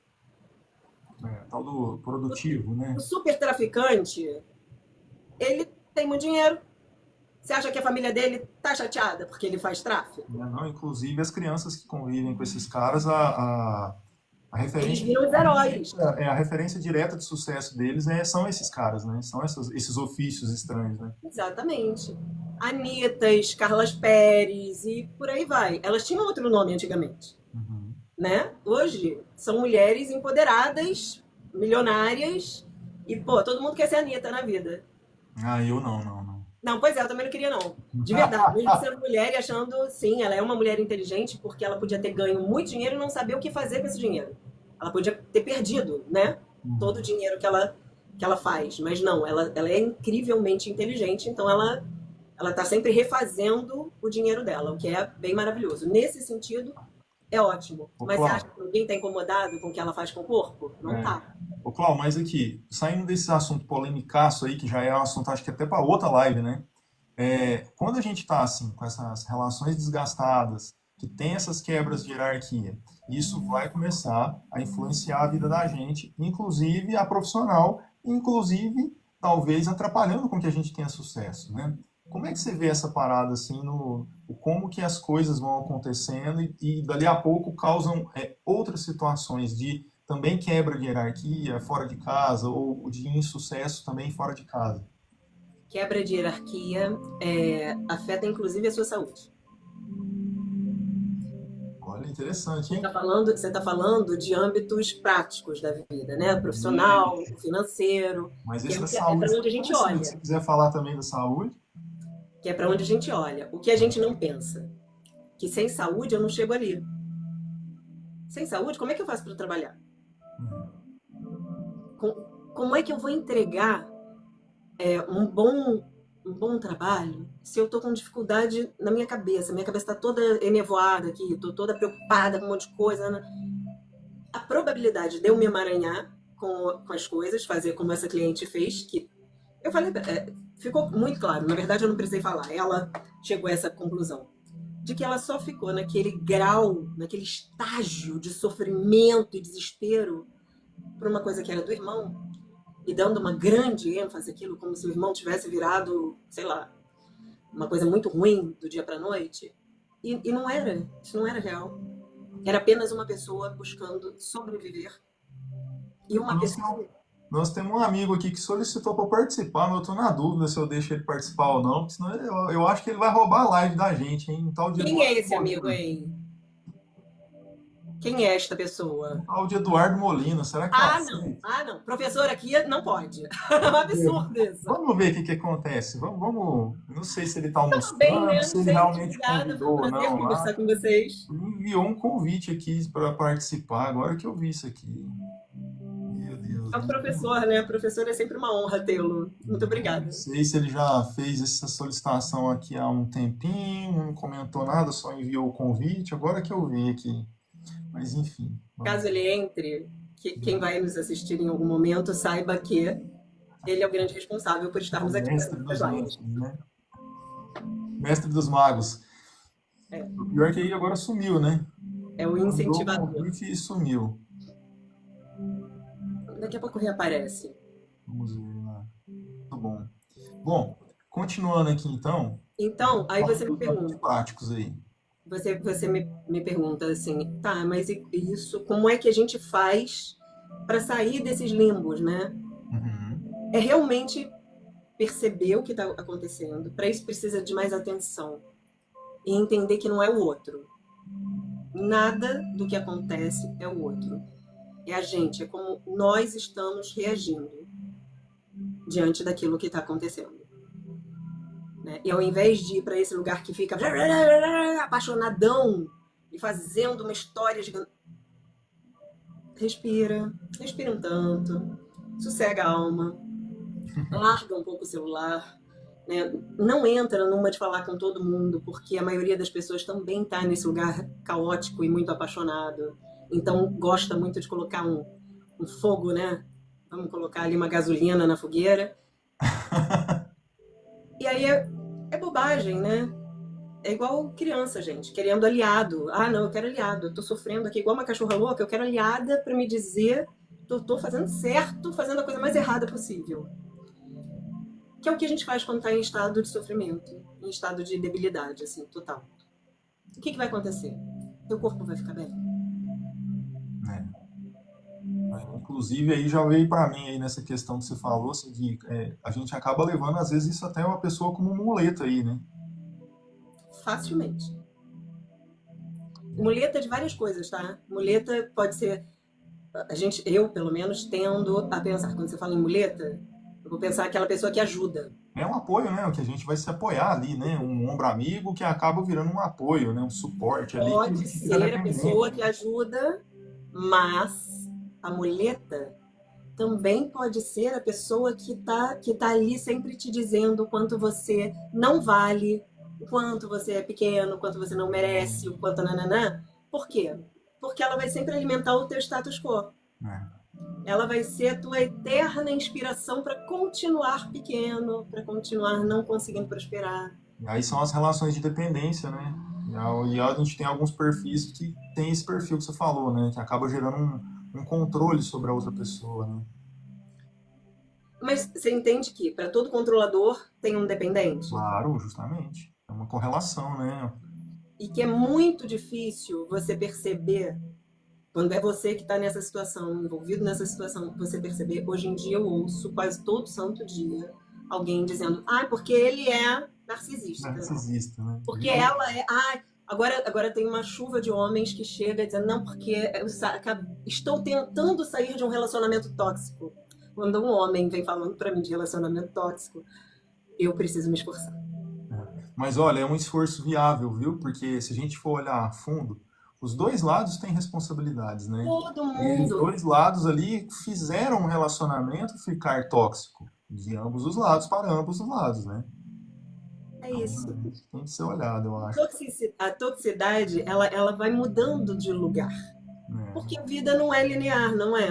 Tal do produtivo, O né? super traficante, ele tem muito dinheiro. Você acha que a família dele tá chateada porque ele faz tráfico? Né, não, inclusive as crianças que convivem com esses caras, a Eles referência viram os heróis. a referência direta de sucesso deles são esses caras, né? São esses ofícios estranhos, né? Exatamente. Anitas, Carlas Pérez e por aí vai. Elas tinham outro nome antigamente, Uhum. né? Hoje são mulheres empoderadas, milionárias e, pô, todo mundo quer ser Anitta na vida. Ah, eu não, não, não. Não, pois é, eu também não queria não. De verdade, mesmo sendo mulher e achando, sim, ela é uma mulher inteligente porque ela podia ter ganho muito dinheiro e não saber o que fazer com esse dinheiro. Ela podia ter perdido, né? Todo o Uhum. dinheiro que ela faz. Mas não, ela é incrivelmente inteligente, então ela tá sempre refazendo o dinheiro dela, o que é bem maravilhoso. Nesse sentido, é ótimo. Ô, Mas você acha Cláudio, que alguém tá incomodado com o que ela faz com o corpo? Não é, tá. ô, Cláudio, mas aqui, saindo desse assunto polemicaço aí, que já é um assunto, acho que até para outra live, né? Quando a gente está assim, com essas relações desgastadas, que tem essas quebras de hierarquia, isso vai começar a influenciar a vida da gente, inclusive a profissional, inclusive talvez atrapalhando com que a gente tenha sucesso, né? Como é que você vê essa parada assim no como que as coisas vão acontecendo e dali a pouco causam outras situações de também quebra de hierarquia fora de casa ou de insucesso também fora de casa? Quebra de hierarquia afeta inclusive a sua saúde. Olha, interessante, hein? Você tá falando de âmbitos práticos da vida, né? Profissional, financeiro, Mas que esse da é para saúde onde é a gente interessante. Se olha. quiser falar também da saúde, Que é para onde a gente olha. O que a gente não pensa? Que sem saúde eu não chego ali. Sem saúde, como é que eu faço para trabalhar? Como é que eu vou entregar um bom trabalho se eu tô com dificuldade na minha cabeça? Minha cabeça está toda enevoada aqui, tô toda preocupada com um monte de coisa, né? A probabilidade de eu me emaranhar com as coisas, fazer como essa cliente fez, que eu falei, ficou muito claro, na verdade eu não precisei falar, ela chegou a essa conclusão, de que ela só ficou naquele grau, naquele estágio de sofrimento e desespero por uma coisa que era do irmão, e dando uma grande ênfase àquilo, como se o irmão tivesse virado, sei lá, uma coisa muito ruim do dia para noite. E não era, isso não era real. Era apenas uma pessoa buscando sobreviver. E uma nós pessoa. temos, nós temos um amigo aqui que solicitou para participar, mas eu estou na dúvida se eu deixo ele participar ou não, porque senão eu acho que ele vai roubar a live da gente, hein? Um tal de Quem é Eduardo esse amigo Molina. aí? Quem é esta pessoa? Um tal de Eduardo Molina. Será que tá Ah, não. certo? Ah, não. Professor aqui não pode. É um absurdo isso. Vamos ver o que que acontece. Vamos. Não sei se ele está Tudo bem, almoçando, né? se ele Gente, realmente obrigada. Foi um convidou ou prazer não lá. conversar com vocês. Me enviou um convite aqui para participar, agora que eu vi isso aqui. Meu Deus, É o né? professor, né? O professor é sempre uma honra tê-lo. Muito Não obrigada. sei se ele já fez essa solicitação aqui há um tempinho, não comentou nada, só enviou o convite, agora que eu vi aqui. Mas enfim, vamos. Caso ele entre, quem vai nos assistir em algum momento saiba que ele é o grande responsável por É o estarmos aqui mestre fazendo dos essas lives. mestres, né? Mestre dos magos. É, O pior é que ele agora sumiu, né? é o Mandou o incentivador. convite e sumiu. Daqui a pouco reaparece. Vamos ver lá. Muito bom. Bom, continuando aqui então, Então, aí falando você me dos âmbitos pergunta. práticos aí. Você me pergunta assim, tá, mas isso, como é que a gente faz para sair desses limbos, né? Uhum. É realmente perceber o que está acontecendo. Para isso precisa de mais atenção e entender que não é o outro. Nada do que acontece é o outro. É a gente, é como nós estamos reagindo diante daquilo que está acontecendo. Né? E ao invés de ir para esse lugar que fica apaixonadão e fazendo uma história gigante, respira, respira um tanto, sossega a alma, larga um pouco o celular, né? Não entra numa de falar com todo mundo, porque a maioria das pessoas também está nesse lugar caótico e muito apaixonado. Então gosta muito de colocar um fogo, né? Vamos colocar ali uma gasolina na fogueira. E aí é bobagem, né? É igual criança, gente, querendo aliado. Ah, não, eu quero aliado. Eu tô sofrendo aqui igual uma cachorra louca, eu quero aliada para me dizer tô fazendo certo, fazendo a coisa mais errada possível. Que é o que a gente faz quando está em estado de sofrimento, em estado de debilidade, assim, total. O que vai acontecer? Teu corpo vai ficar bem? né? Inclusive, aí já veio para mim aí nessa questão que você falou, assim, a gente acaba levando, às vezes, isso até uma pessoa como muleta aí, né? Facilmente. Muleta de várias coisas, tá? Muleta pode ser. Eu, pelo menos, tendo a pensar, quando você fala em muleta, eu vou pensar aquela pessoa que ajuda. É um apoio, né? O que a gente vai se apoiar ali, né? Um ombro amigo que acaba virando um apoio, né? Um suporte ali que a Pode gente fica ser a pessoa dependente. que ajuda, mas a muleta também pode ser a pessoa que tá ali sempre te dizendo o quanto você não vale, o quanto você é pequeno, o quanto você não merece, o quanto nananã. Por quê? Porque ela vai sempre alimentar o teu status quo. Né? Ela vai ser a tua eterna inspiração para continuar pequeno, para continuar não conseguindo prosperar. E aí são as relações de dependência, né? E a gente tem alguns perfis que tem esse perfil que você falou, né? Que acaba gerando um controle sobre a outra pessoa, né? Mas você entende que para todo controlador tem um dependente? Claro, justamente. É uma correlação, né? E que é muito difícil você perceber quando é você que está nessa situação, envolvido nessa situação, você perceber. Hoje em dia eu ouço quase todo santo dia alguém dizendo: ah, porque ele é narcisista. Narcisista, né? Porque ela é. Ah, agora tem uma chuva de homens que chega dizendo: não, porque estou tentando sair de um relacionamento tóxico. Quando um homem vem falando para mim de relacionamento tóxico, eu preciso me esforçar. Mas olha, é um esforço viável, viu? Porque se a gente for olhar a fundo, os dois lados têm responsabilidades, né? Todo E os mundo. dois lados ali fizeram um relacionamento ficar tóxico. De ambos os lados, para ambos os lados, né? É Então, isso. isso tem que ser olhado, eu acho. A toxicidade, ela vai mudando de lugar. Porque a É, vida não é linear, não é?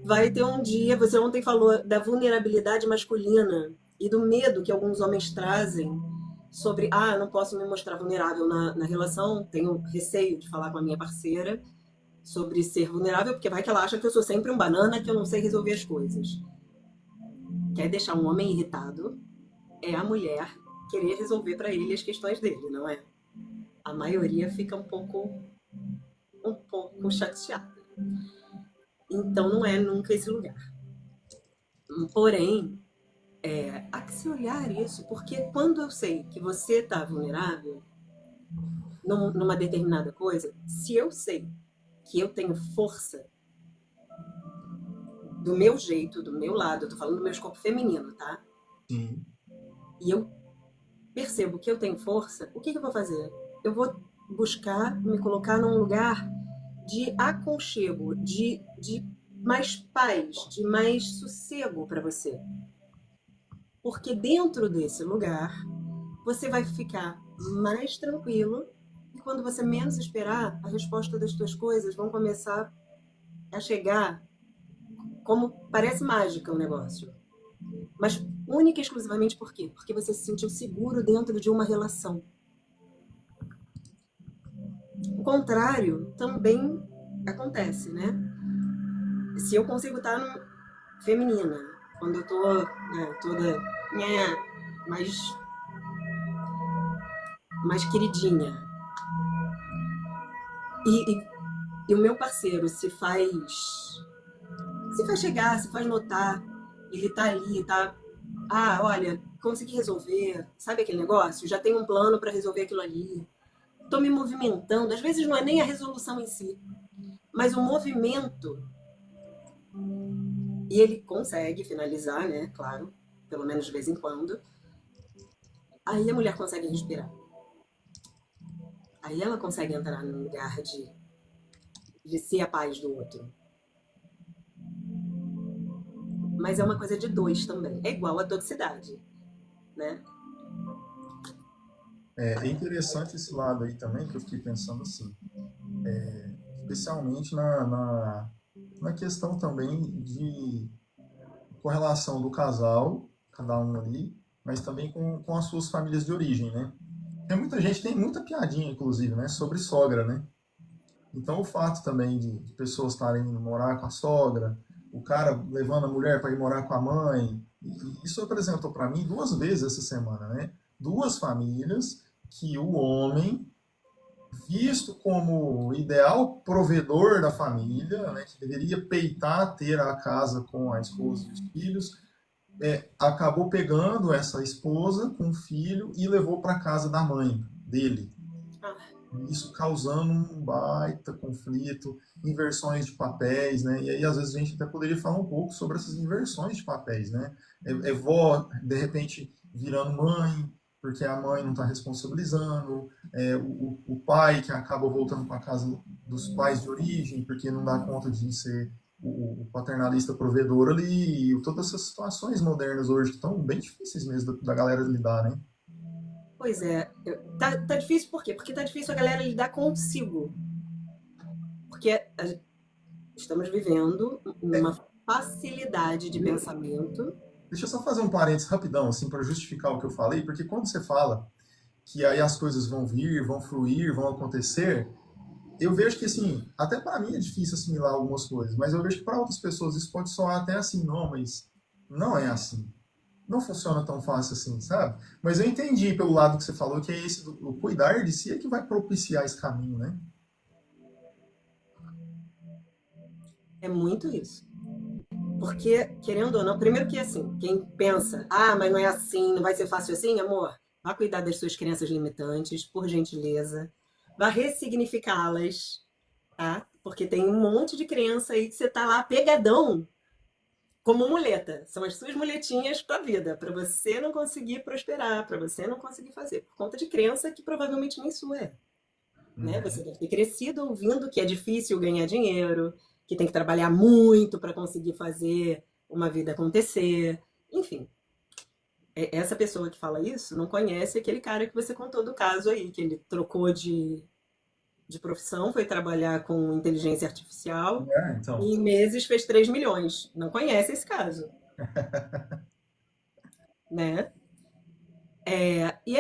Vai ter um dia, você ontem falou da vulnerabilidade masculina e do medo que alguns homens trazem sobre, ah, não posso me mostrar vulnerável na relação, tenho receio de falar com a minha parceira sobre ser vulnerável, porque vai que ela acha que eu sou sempre um banana, que eu não sei resolver as coisas. Quer deixar um homem irritado é a mulher querer resolver para ele as questões dele, não é? A maioria fica um pouco chateada. Então não é nunca esse lugar. Porém, há que se olhar isso, porque quando eu sei que você está vulnerável numa determinada coisa, se eu sei que eu tenho força do meu jeito, do meu lado, eu tô falando do meu escopo feminino, tá? sim. E eu percebo que eu tenho força, o que eu vou fazer? Eu vou buscar me colocar num lugar de aconchego, de mais paz, de mais sossego para você. Porque dentro desse lugar, você vai ficar mais tranquilo e quando você menos esperar, a resposta das tuas coisas vão começar a chegar como parece mágica o negócio. Mas única e exclusivamente por quê? Porque você se sentiu seguro dentro de uma relação. O contrário também acontece, né? Se eu consigo estar no feminina, quando eu tô toda mais, mais queridinha, e, e o meu parceiro se faz chegar, se faz notar, ele tá ali, tá. Ah, olha, consegui resolver, sabe aquele negócio? Já tenho um plano para resolver aquilo ali. Tô me movimentando, às vezes não é nem a resolução em si, mas o movimento. E ele consegue finalizar, né? Claro, pelo menos de vez em quando. Aí a mulher consegue respirar. Aí ela consegue entrar num lugar de ser a paz do outro. Mas é uma coisa de dois também. É igual a toxicidade, né? É interessante esse lado aí também, que eu fiquei pensando assim, especialmente na questão também de correlação do casal, cada um ali, mas também com as suas famílias de origem, né? Tem muita gente, tem muita piadinha, inclusive, né, sobre sogra, né? Então, o fato também de pessoas estarem indo morar com a sogra, o cara levando a mulher para ir morar com a mãe, e isso apresentou para mim duas vezes essa semana, né? Duas famílias que o homem, visto como ideal provedor da família, né, que deveria peitar ter a casa com a esposa e os filhos, acabou pegando essa esposa com o filho e levou para casa da mãe dele. Ah, Isso causando um baita conflito, inversões de papéis, né? E aí, às vezes, a gente até poderia falar um pouco sobre essas inversões de papéis, né? É vó, de repente, virando mãe, porque a mãe não está responsabilizando, o pai que acaba voltando para a casa dos pais de origem, porque não dá conta de ser o paternalista provedor ali, e todas essas situações modernas hoje que estão bem difíceis mesmo da galera lidar, né? pois é, tá difícil por quê? Porque tá difícil a galera lidar consigo. Porque estamos vivendo uma facilidade de pensamento. Deixa eu só fazer um parênteses rapidão, assim, para justificar o que eu falei, porque quando você fala que aí as coisas vão vir, vão fluir, vão acontecer, eu vejo que, assim, até para mim é difícil assimilar algumas coisas, mas eu vejo que para outras pessoas isso pode soar até assim, não, mas não é assim. Não funciona tão fácil assim, sabe? Mas eu entendi pelo lado que você falou que é esse, o cuidar de si é que vai propiciar esse caminho, né? É muito isso. Porque, querendo ou não, primeiro que assim, quem pensa, ah, mas não é assim, não vai ser fácil assim, amor, vá cuidar das suas crenças limitantes, por gentileza. Vá ressignificá-las, tá? Porque tem um monte de crença aí que você tá lá pegadão como muleta. São as suas muletinhas para a vida, para você não conseguir prosperar, para você não conseguir fazer, por conta de crença que provavelmente nem sua é. Né? Você deve ter crescido ouvindo que é difícil ganhar dinheiro, que tem que trabalhar muito para conseguir fazer uma vida acontecer. Enfim, essa pessoa que fala isso não conhece aquele cara que você contou do caso aí, que ele trocou de profissão, foi trabalhar com inteligência artificial Então, e em meses fez 3 milhões. Não conhece esse caso, né? E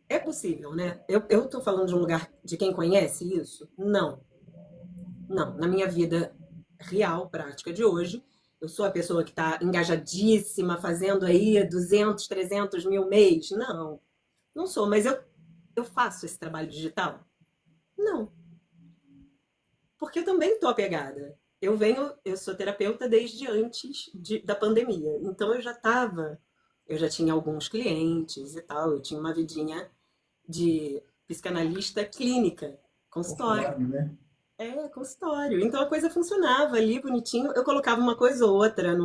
é possível, né? Eu tô falando de um lugar de quem conhece isso? Não, não. Na minha vida real, prática de hoje, eu sou a pessoa que está engajadíssima, fazendo aí 200, 300 mil mês. Não, não sou, mas eu faço esse trabalho digital? Não, porque eu também estou apegada. Eu sou terapeuta desde antes da pandemia, então eu já tinha alguns clientes e tal, eu tinha uma vidinha de psicanalista clínica, consultório. offline, né? Consultório. Então a coisa funcionava ali bonitinho. Eu colocava uma coisa ou outra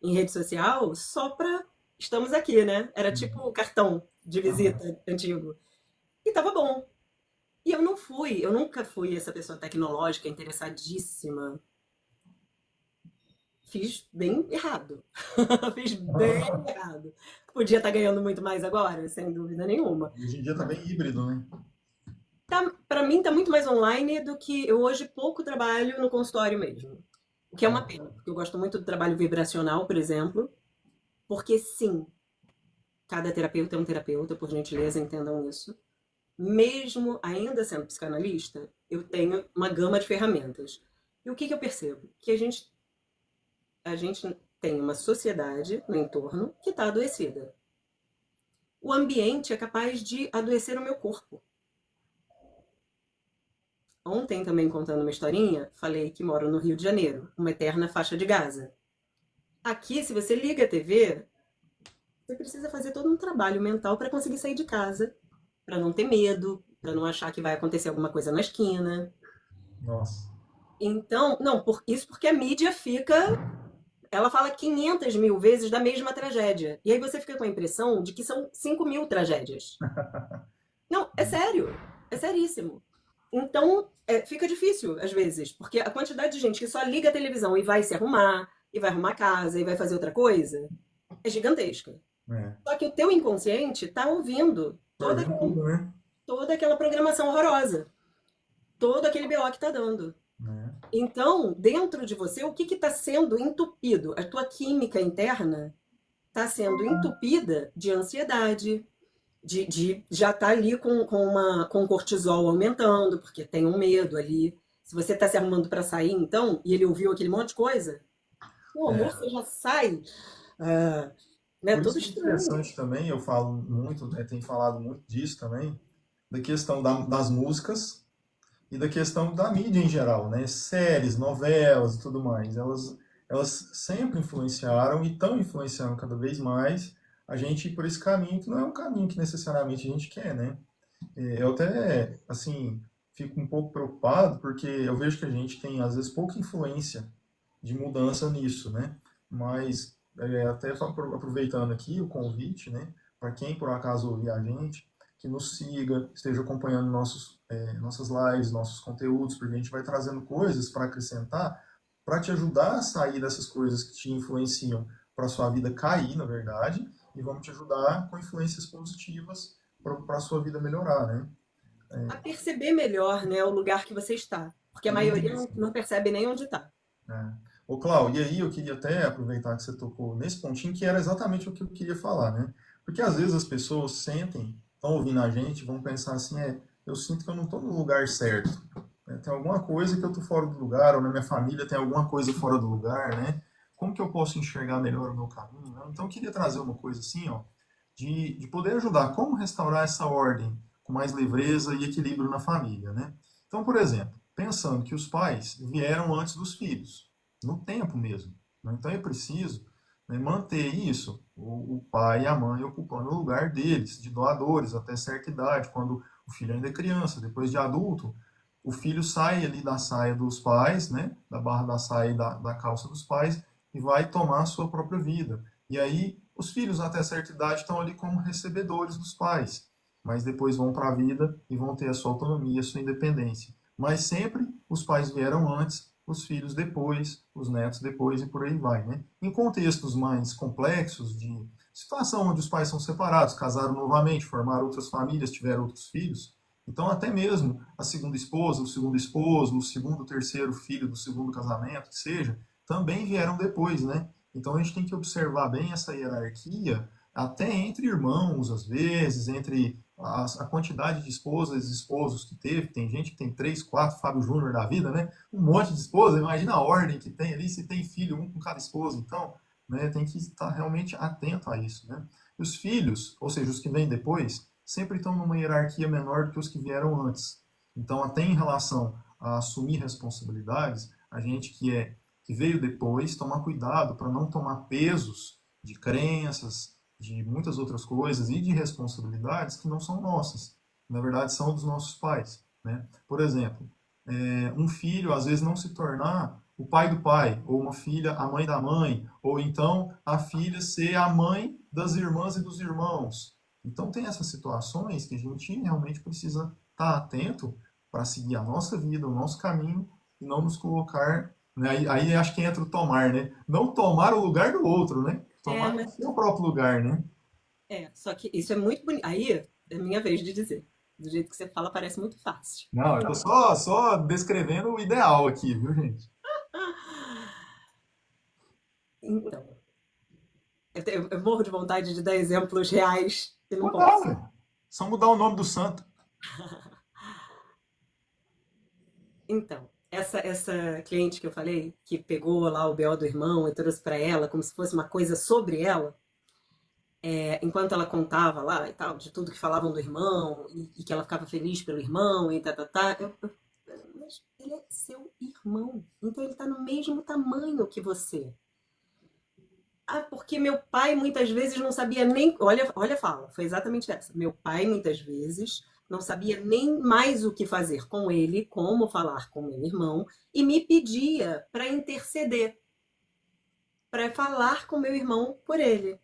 em rede social só pra. Estamos aqui, né? Era tipo o cartão de Aham. visita antigo. E tava bom. E eu nunca fui essa pessoa tecnológica, interessadíssima. Fiz bem errado. Fiz bem errado. Podia estar ganhando muito mais agora, sem dúvida nenhuma. Hoje em dia tá bem híbrido, né? Para mim, tá muito mais online do que eu hoje pouco trabalho no consultório mesmo. O que é uma pena, porque eu gosto muito do trabalho vibracional, por exemplo, porque sim, cada terapeuta é um terapeuta, por gentileza, entendam isso. Mesmo ainda sendo psicanalista, eu tenho uma gama de ferramentas. E o que eu percebo? Que a gente tem uma sociedade no entorno que está adoecida. O ambiente é capaz de adoecer o meu corpo. Ontem, também contando uma historinha, falei que moro no Rio de Janeiro, uma eterna faixa de Gaza. Aqui, se você liga a TV, você precisa fazer todo um trabalho mental para conseguir sair de casa, para não ter medo, para não achar que vai acontecer alguma coisa na esquina. Nossa. Então, não, isso porque a mídia ela fala 500 mil vezes da mesma tragédia. E aí você fica com a impressão de que são 5 mil tragédias. Não, é seríssimo. Então, fica difícil às vezes, porque a quantidade de gente que só liga a televisão e vai se arrumar, e vai arrumar casa, e vai fazer outra coisa, é gigantesca. É. Só que o teu inconsciente tá ouvindo Absorvendo tudo, né? toda aquela programação horrorosa, todo aquele BO que tá dando. É. Então, dentro de você, o que está sendo entupido? A tua química interna está sendo entupida de ansiedade, já tá ali com cortisol aumentando, porque tem um medo ali. Se você tá se arrumando para sair, então, e ele ouviu aquele monte de coisa, meu amor, É, você já sai, ah, né, por todo isso que é estranho. interessante também, eu falo muito, tenho falado muito disso também, da questão das músicas e da questão da mídia em geral, né? Séries, novelas e tudo mais. Elas sempre influenciaram e estão influenciando cada vez mais a gente ir por esse caminho, que não é um caminho que necessariamente a gente quer, né? Eu até, assim, fico um pouco preocupado porque eu vejo que a gente tem, às vezes, pouca influência de mudança nisso, né? Mas, até aproveitando aqui o convite, né? Para quem por acaso ouvir a gente, que nos siga, esteja acompanhando nossas lives, nossos conteúdos, porque a gente vai trazendo coisas para acrescentar, para te ajudar a sair dessas coisas que te influenciam para sua vida cair, na verdade, e vamos te ajudar com influências positivas para a sua vida melhorar, né? A perceber melhor, né, o lugar que você está. Porque a maioria Isso. não percebe nem onde está. É. Ô, Clau, e aí eu queria até aproveitar que você tocou nesse pontinho, que era exatamente o que eu queria falar, né? Porque às vezes as pessoas sentem, estão ouvindo a gente, vão pensar assim, eu sinto que eu não estou no lugar certo, né? Tem alguma coisa que eu estou fora do lugar, ou na minha família tem alguma coisa fora do lugar, né? Como que eu posso enxergar melhor o meu caminho, né? Então eu queria trazer uma coisa assim, ó, de poder ajudar, como restaurar essa ordem com mais leveza e equilíbrio na família, né? Então, por exemplo, pensando que os pais vieram antes dos filhos, no tempo mesmo, né? Então é preciso, né, manter isso, o pai e a mãe ocupando o lugar deles, de doadores até certa idade, quando o filho ainda é criança, depois de adulto, o filho sai ali da saia dos pais, né, da barra da saia e da calça dos pais, e vai tomar a sua própria vida. E aí, os filhos até certa idade estão ali como recebedores dos pais, mas depois vão para a vida e vão ter a sua autonomia, a sua independência. Mas sempre os pais vieram antes, os filhos depois, os netos depois e por aí vai, né? Em contextos mais complexos, de situação onde os pais são separados, casaram novamente, formaram outras famílias, tiveram outros filhos, então até mesmo a segunda esposa, o segundo esposo, o segundo, o terceiro filho do segundo casamento, que seja, também vieram depois, né? Então a gente tem que observar bem essa hierarquia, até entre irmãos, às vezes, entre a quantidade de esposas e esposos que teve. Tem gente que tem três, quatro, Fábio Júnior da vida, né? Um monte de esposa, imagina a ordem que tem ali, se tem filho, um com cada esposa. Então, né, tem que estar realmente atento a isso, né? E os filhos, ou seja, os que vêm depois, sempre estão numa hierarquia menor do que os que vieram antes. Então, até em relação a assumir responsabilidades, a gente que veio depois, tomar cuidado para não tomar pesos de crenças, de muitas outras coisas e de responsabilidades que não são nossas. Na verdade, são dos nossos pais, né? Por exemplo, um filho às vezes não se tornar o pai do pai, ou uma filha a mãe da mãe, ou então a filha ser a mãe das irmãs e dos irmãos. Então tem essas situações que a gente realmente precisa estar atento para seguir a nossa vida, o nosso caminho e não nos colocar, né? Aí acho que entra o tomar, né? Não tomar o lugar do outro, né? É, Tomar o mas seu próprio lugar, né? só que isso é muito bonito. Aí é minha vez de dizer. Do jeito que você fala, parece muito fácil. Não, eu tô só descrevendo o ideal aqui, viu, gente? Então, eu morro de vontade de dar exemplos reais e não Mudar, posso. velho. Só mudar o nome do santo. Então, essa cliente que eu falei, que pegou lá o BO do irmão e trouxe para ela como se fosse uma coisa sobre ela, enquanto ela contava lá e tal, de tudo que falavam do irmão, e que ela ficava feliz pelo irmão, e tá, mas ele é seu irmão, então ele tá no mesmo tamanho que você. Ah, porque meu pai muitas vezes não sabia nem. Olha a fala, foi exatamente essa. Meu pai muitas vezes não sabia nem mais o que fazer com ele, como falar com meu irmão, e me pedia para interceder, para falar com meu irmão por ele.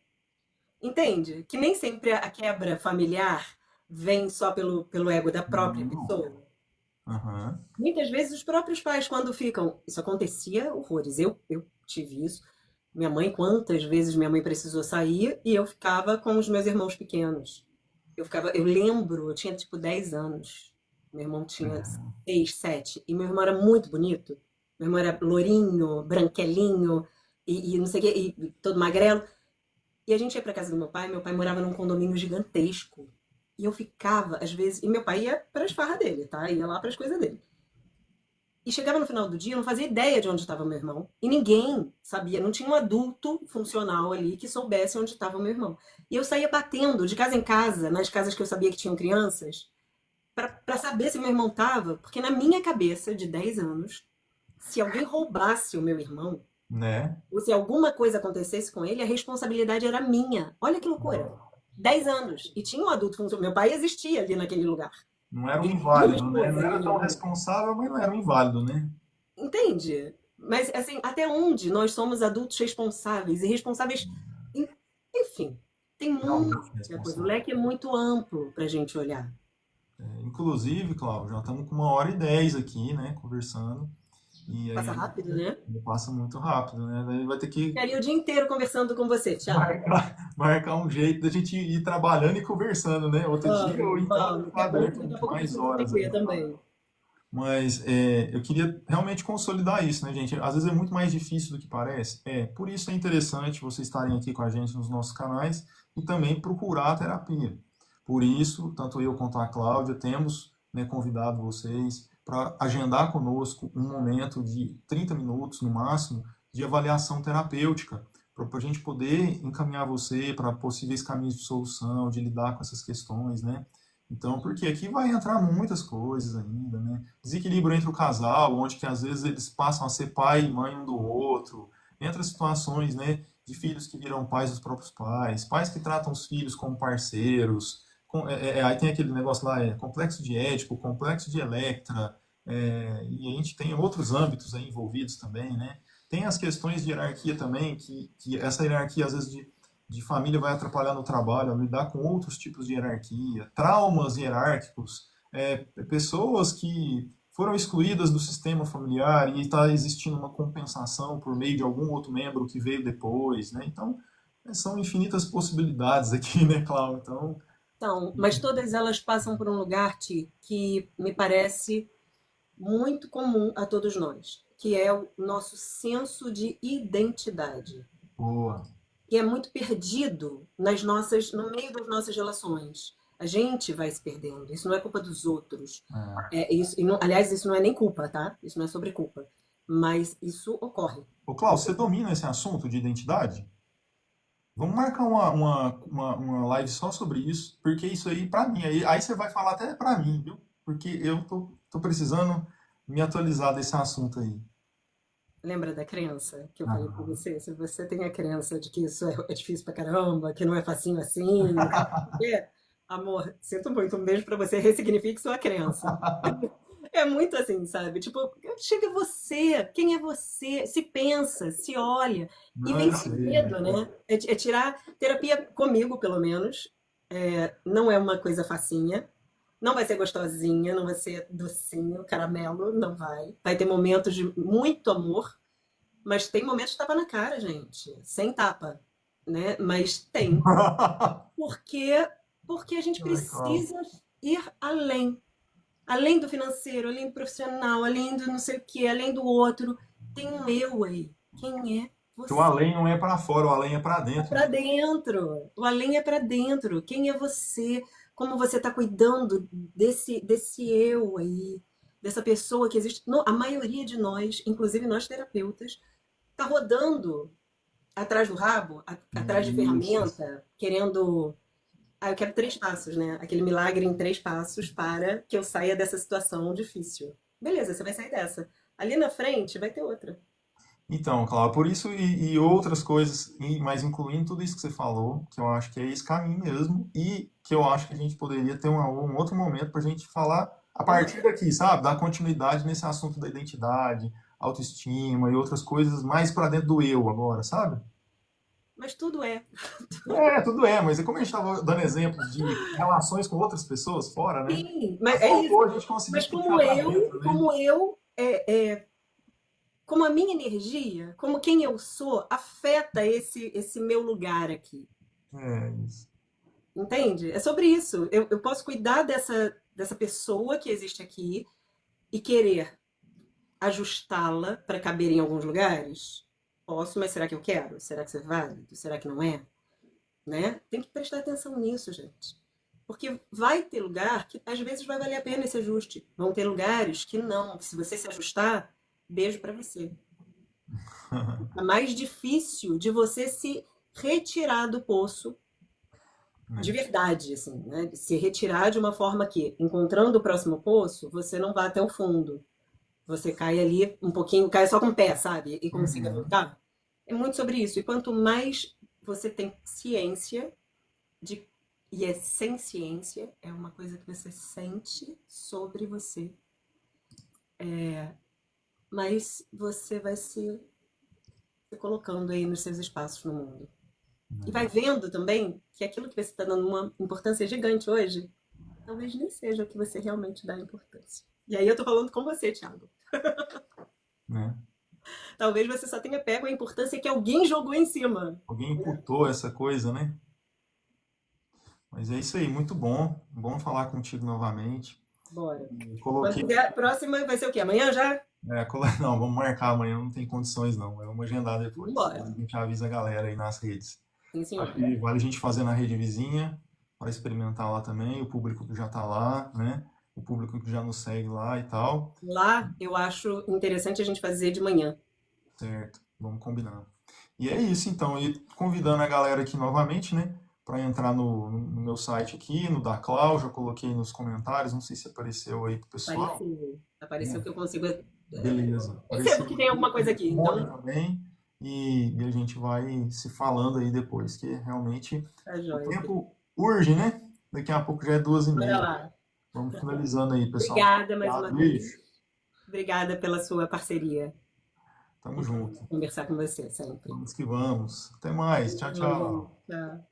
Entende? Que nem sempre a quebra familiar vem só pelo ego da própria Não. pessoa. Aham. Muitas vezes os próprios pais, quando ficam. Isso acontecia horrores. Eu tive isso. Minha mãe, quantas vezes minha mãe precisou sair e eu ficava com os meus irmãos pequenos. Eu lembro, eu tinha tipo 10 anos. Meu irmão tinha 6, 7. E meu irmão era muito bonito. Meu irmão era lourinho, branquelinho e não sei o quê, e todo magrelo. E a gente ia pra casa do meu pai morava num condomínio gigantesco. E eu ficava, às vezes. E meu pai ia pras farras dele, tá? Ia lá pras coisas dele. E chegava no final do dia, eu não fazia ideia de onde estava meu irmão. E ninguém sabia, não tinha um adulto funcional ali que soubesse onde estava meu irmão. E eu saía batendo de casa em casa, nas casas que eu sabia que tinham crianças, para saber se meu irmão estava, porque na minha cabeça de 10 anos, se alguém roubasse o meu irmão, Né? ou se alguma coisa acontecesse com ele, a responsabilidade era minha. Olha que loucura. 10 anos. E tinha um adulto funcional. Meu pai existia ali naquele lugar. Não era um E tinha uma inválido, né? Não esposa era tão ainda. responsável, mas não era um inválido, né? Entende? Mas, assim, até onde nós somos adultos responsáveis? E responsáveis, enfim, tem Realmente muita coisa. O responsável. leque é muito amplo para a gente olhar. Inclusive, Cláudio, já estamos com 1h10 aqui, né, conversando. E aí Passa rápido, né? passa muito rápido, né? Daí vai ter que Ficaria o dia inteiro conversando com você, Thiago. marcar um jeito da gente ir trabalhando e conversando, né? Outro dia, ou Vamos, então vamos, que ficar é bom que aberto daqui a pouco eu mais preciso te horas ver aí. também. Mas eu queria realmente consolidar isso, né, gente? Às vezes é muito mais difícil do que parece. Por isso é interessante vocês estarem aqui com a gente nos nossos canais e também procurar a terapia. Por isso, tanto eu quanto a Cláudia temos, né, convidado vocês para agendar conosco um momento de 30 minutos no máximo de avaliação terapêutica, para a gente poder encaminhar você para possíveis caminhos de solução, de lidar com essas questões, né? Então, porque aqui vai entrar muitas coisas ainda, né? Desequilíbrio entre o casal, onde que às vezes eles passam a ser pai e mãe um do outro, entra situações, né, de filhos que viram pais dos próprios pais, pais que tratam os filhos como parceiros, aí tem aquele negócio lá, complexo de Édipo, complexo de Electra, e a gente tem outros âmbitos aí envolvidos também, né? Tem as questões de hierarquia também, que essa hierarquia às vezes de família vai atrapalhar no trabalho, lidar com outros tipos de hierarquia, traumas hierárquicos, pessoas que foram excluídas do sistema familiar e está existindo uma compensação por meio de algum outro membro que veio depois, né? Então, são infinitas possibilidades aqui, né, Cláudio? Então, Então, mas todas elas passam por um lugar, Ti, que me parece muito comum a todos nós, que é o nosso senso de identidade, boa. que é muito perdido nas nossas, no meio das nossas relações. A gente vai se perdendo. Isso não é culpa dos outros. É. É isso, e aliás, isso não é nem culpa, tá? Isso não é sobre culpa. Mas isso ocorre. Ô, Cláudio, você domina esse assunto de identidade? Vamos marcar uma live só sobre isso, porque isso aí, pra mim, aí você vai falar até pra mim, viu? Porque eu tô precisando me atualizar desse assunto aí. Lembra da crença que eu falei pra Ah. você? Se você tem a crença de que isso é difícil pra caramba, que não é facinho assim, amor, sinto muito, um beijo pra você, ressignifique sua crença. É muito assim, sabe? Tipo, chega você, quem é você? Se pensa, se olha. E Não, eu vence o sei. medo, né? É tirar terapia comigo, pelo menos. Não é uma coisa facinha. Não vai ser gostosinha, não vai ser docinho, caramelo, não vai. Vai ter momentos de muito amor, mas tem momentos de tapa na cara, gente. Sem tapa, né? Mas tem. Porque, porque a gente Ai, Cláudio. precisa ir além. Além do financeiro, além do profissional, além do não sei o quê, além do outro. Tem um eu aí. Quem é Que o você? além não é pra fora, o além é pra É dentro, para né? dentro. O além é para dentro. Quem é você? Como você está cuidando desse eu aí, dessa pessoa que existe? Não, a maioria de nós, inclusive nós terapeutas, está rodando atrás do rabo, atrás de Isso. ferramenta, querendo. Ah, eu quero 3 passos, né? Aquele milagre em 3 passos para que eu saia dessa situação difícil. Beleza, você vai sair dessa. Ali na frente vai ter outra. Então, Cláudio, por isso e outras coisas, mas incluindo tudo isso que você falou, que eu acho que é esse caminho mesmo, e que eu acho que a gente poderia ter um outro momento para a gente falar a Uhum. partir daqui, sabe? Dar continuidade nesse assunto da identidade, autoestima e outras coisas mais para dentro do eu agora, sabe? Mas tudo é. Tudo é, mas é como a gente estava dando exemplos de relações com outras pessoas fora, né? Sim, Mas mas é isso. faltou a gente conseguir Mas puxar para dentro, né? como a minha energia, como quem eu sou, afeta esse meu lugar aqui. Isso. Entende? É sobre isso. Eu posso cuidar dessa pessoa que existe aqui e querer ajustá-la para caber em alguns lugares? Posso, mas será que eu quero? Será que isso é válido? Será que não é? Né? Tem que prestar atenção nisso, gente. Porque vai ter lugar que às vezes vai valer a pena esse ajuste. Vão ter lugares que não. Que se você se ajustar, beijo pra você. É mais difícil de você se retirar do poço de Né? verdade, assim, né? De se retirar de uma forma que, encontrando o próximo poço, você não vai até o fundo. Você cai ali um pouquinho, cai só com o pé, sabe? E consiga Uhum. voltar. É muito sobre isso. E quanto mais você tem ciência de. E é sem ciência, é uma coisa que você sente sobre você. Mas você vai se colocando aí nos seus espaços no mundo. E vai Né? vendo também que aquilo que você está dando uma importância gigante hoje, talvez nem seja o que você realmente dá importância. E aí eu tô falando com você, Thiago. Né? Talvez você só tenha pego a importância que alguém jogou em cima. Alguém imputou essa coisa, né? Mas é isso aí, muito bom. Bom falar contigo novamente. Bora. E Quando coloquei. quiser, a próxima vai ser o quê? Amanhã já? Não, vamos marcar amanhã, não tem condições não. Vamos agendar depois. Vambora. A gente avisa a galera aí nas redes. Sim, Acho senhor. que vale a gente fazer na rede vizinha para experimentar lá também, o público que já está lá, né? O público que já nos segue lá e tal. Lá eu acho interessante a gente fazer de manhã. Certo, vamos combinar. E é isso então, e convidando a galera aqui novamente, né? Para entrar no meu site aqui, no da Clau, já coloquei nos comentários, não sei se apareceu aí pro pessoal, Apareceu. Apareceu né? que eu consigo. Beleza. Percebo Apareceu que tem aqui, alguma coisa aqui. telefone Então, também, e a gente vai se falando aí depois, que realmente tá o joia. tempo urge, né? Daqui a pouco já é duas e Bora meia. lá. Vamos finalizando aí, pessoal. Obrigada mais uma Obrigado, vez. beijo. Obrigada pela sua parceria. Tamo Um prazer junto. conversar com você sempre. Vamos que vamos. Até mais. Tchau, Beijo. tchau. Tchau.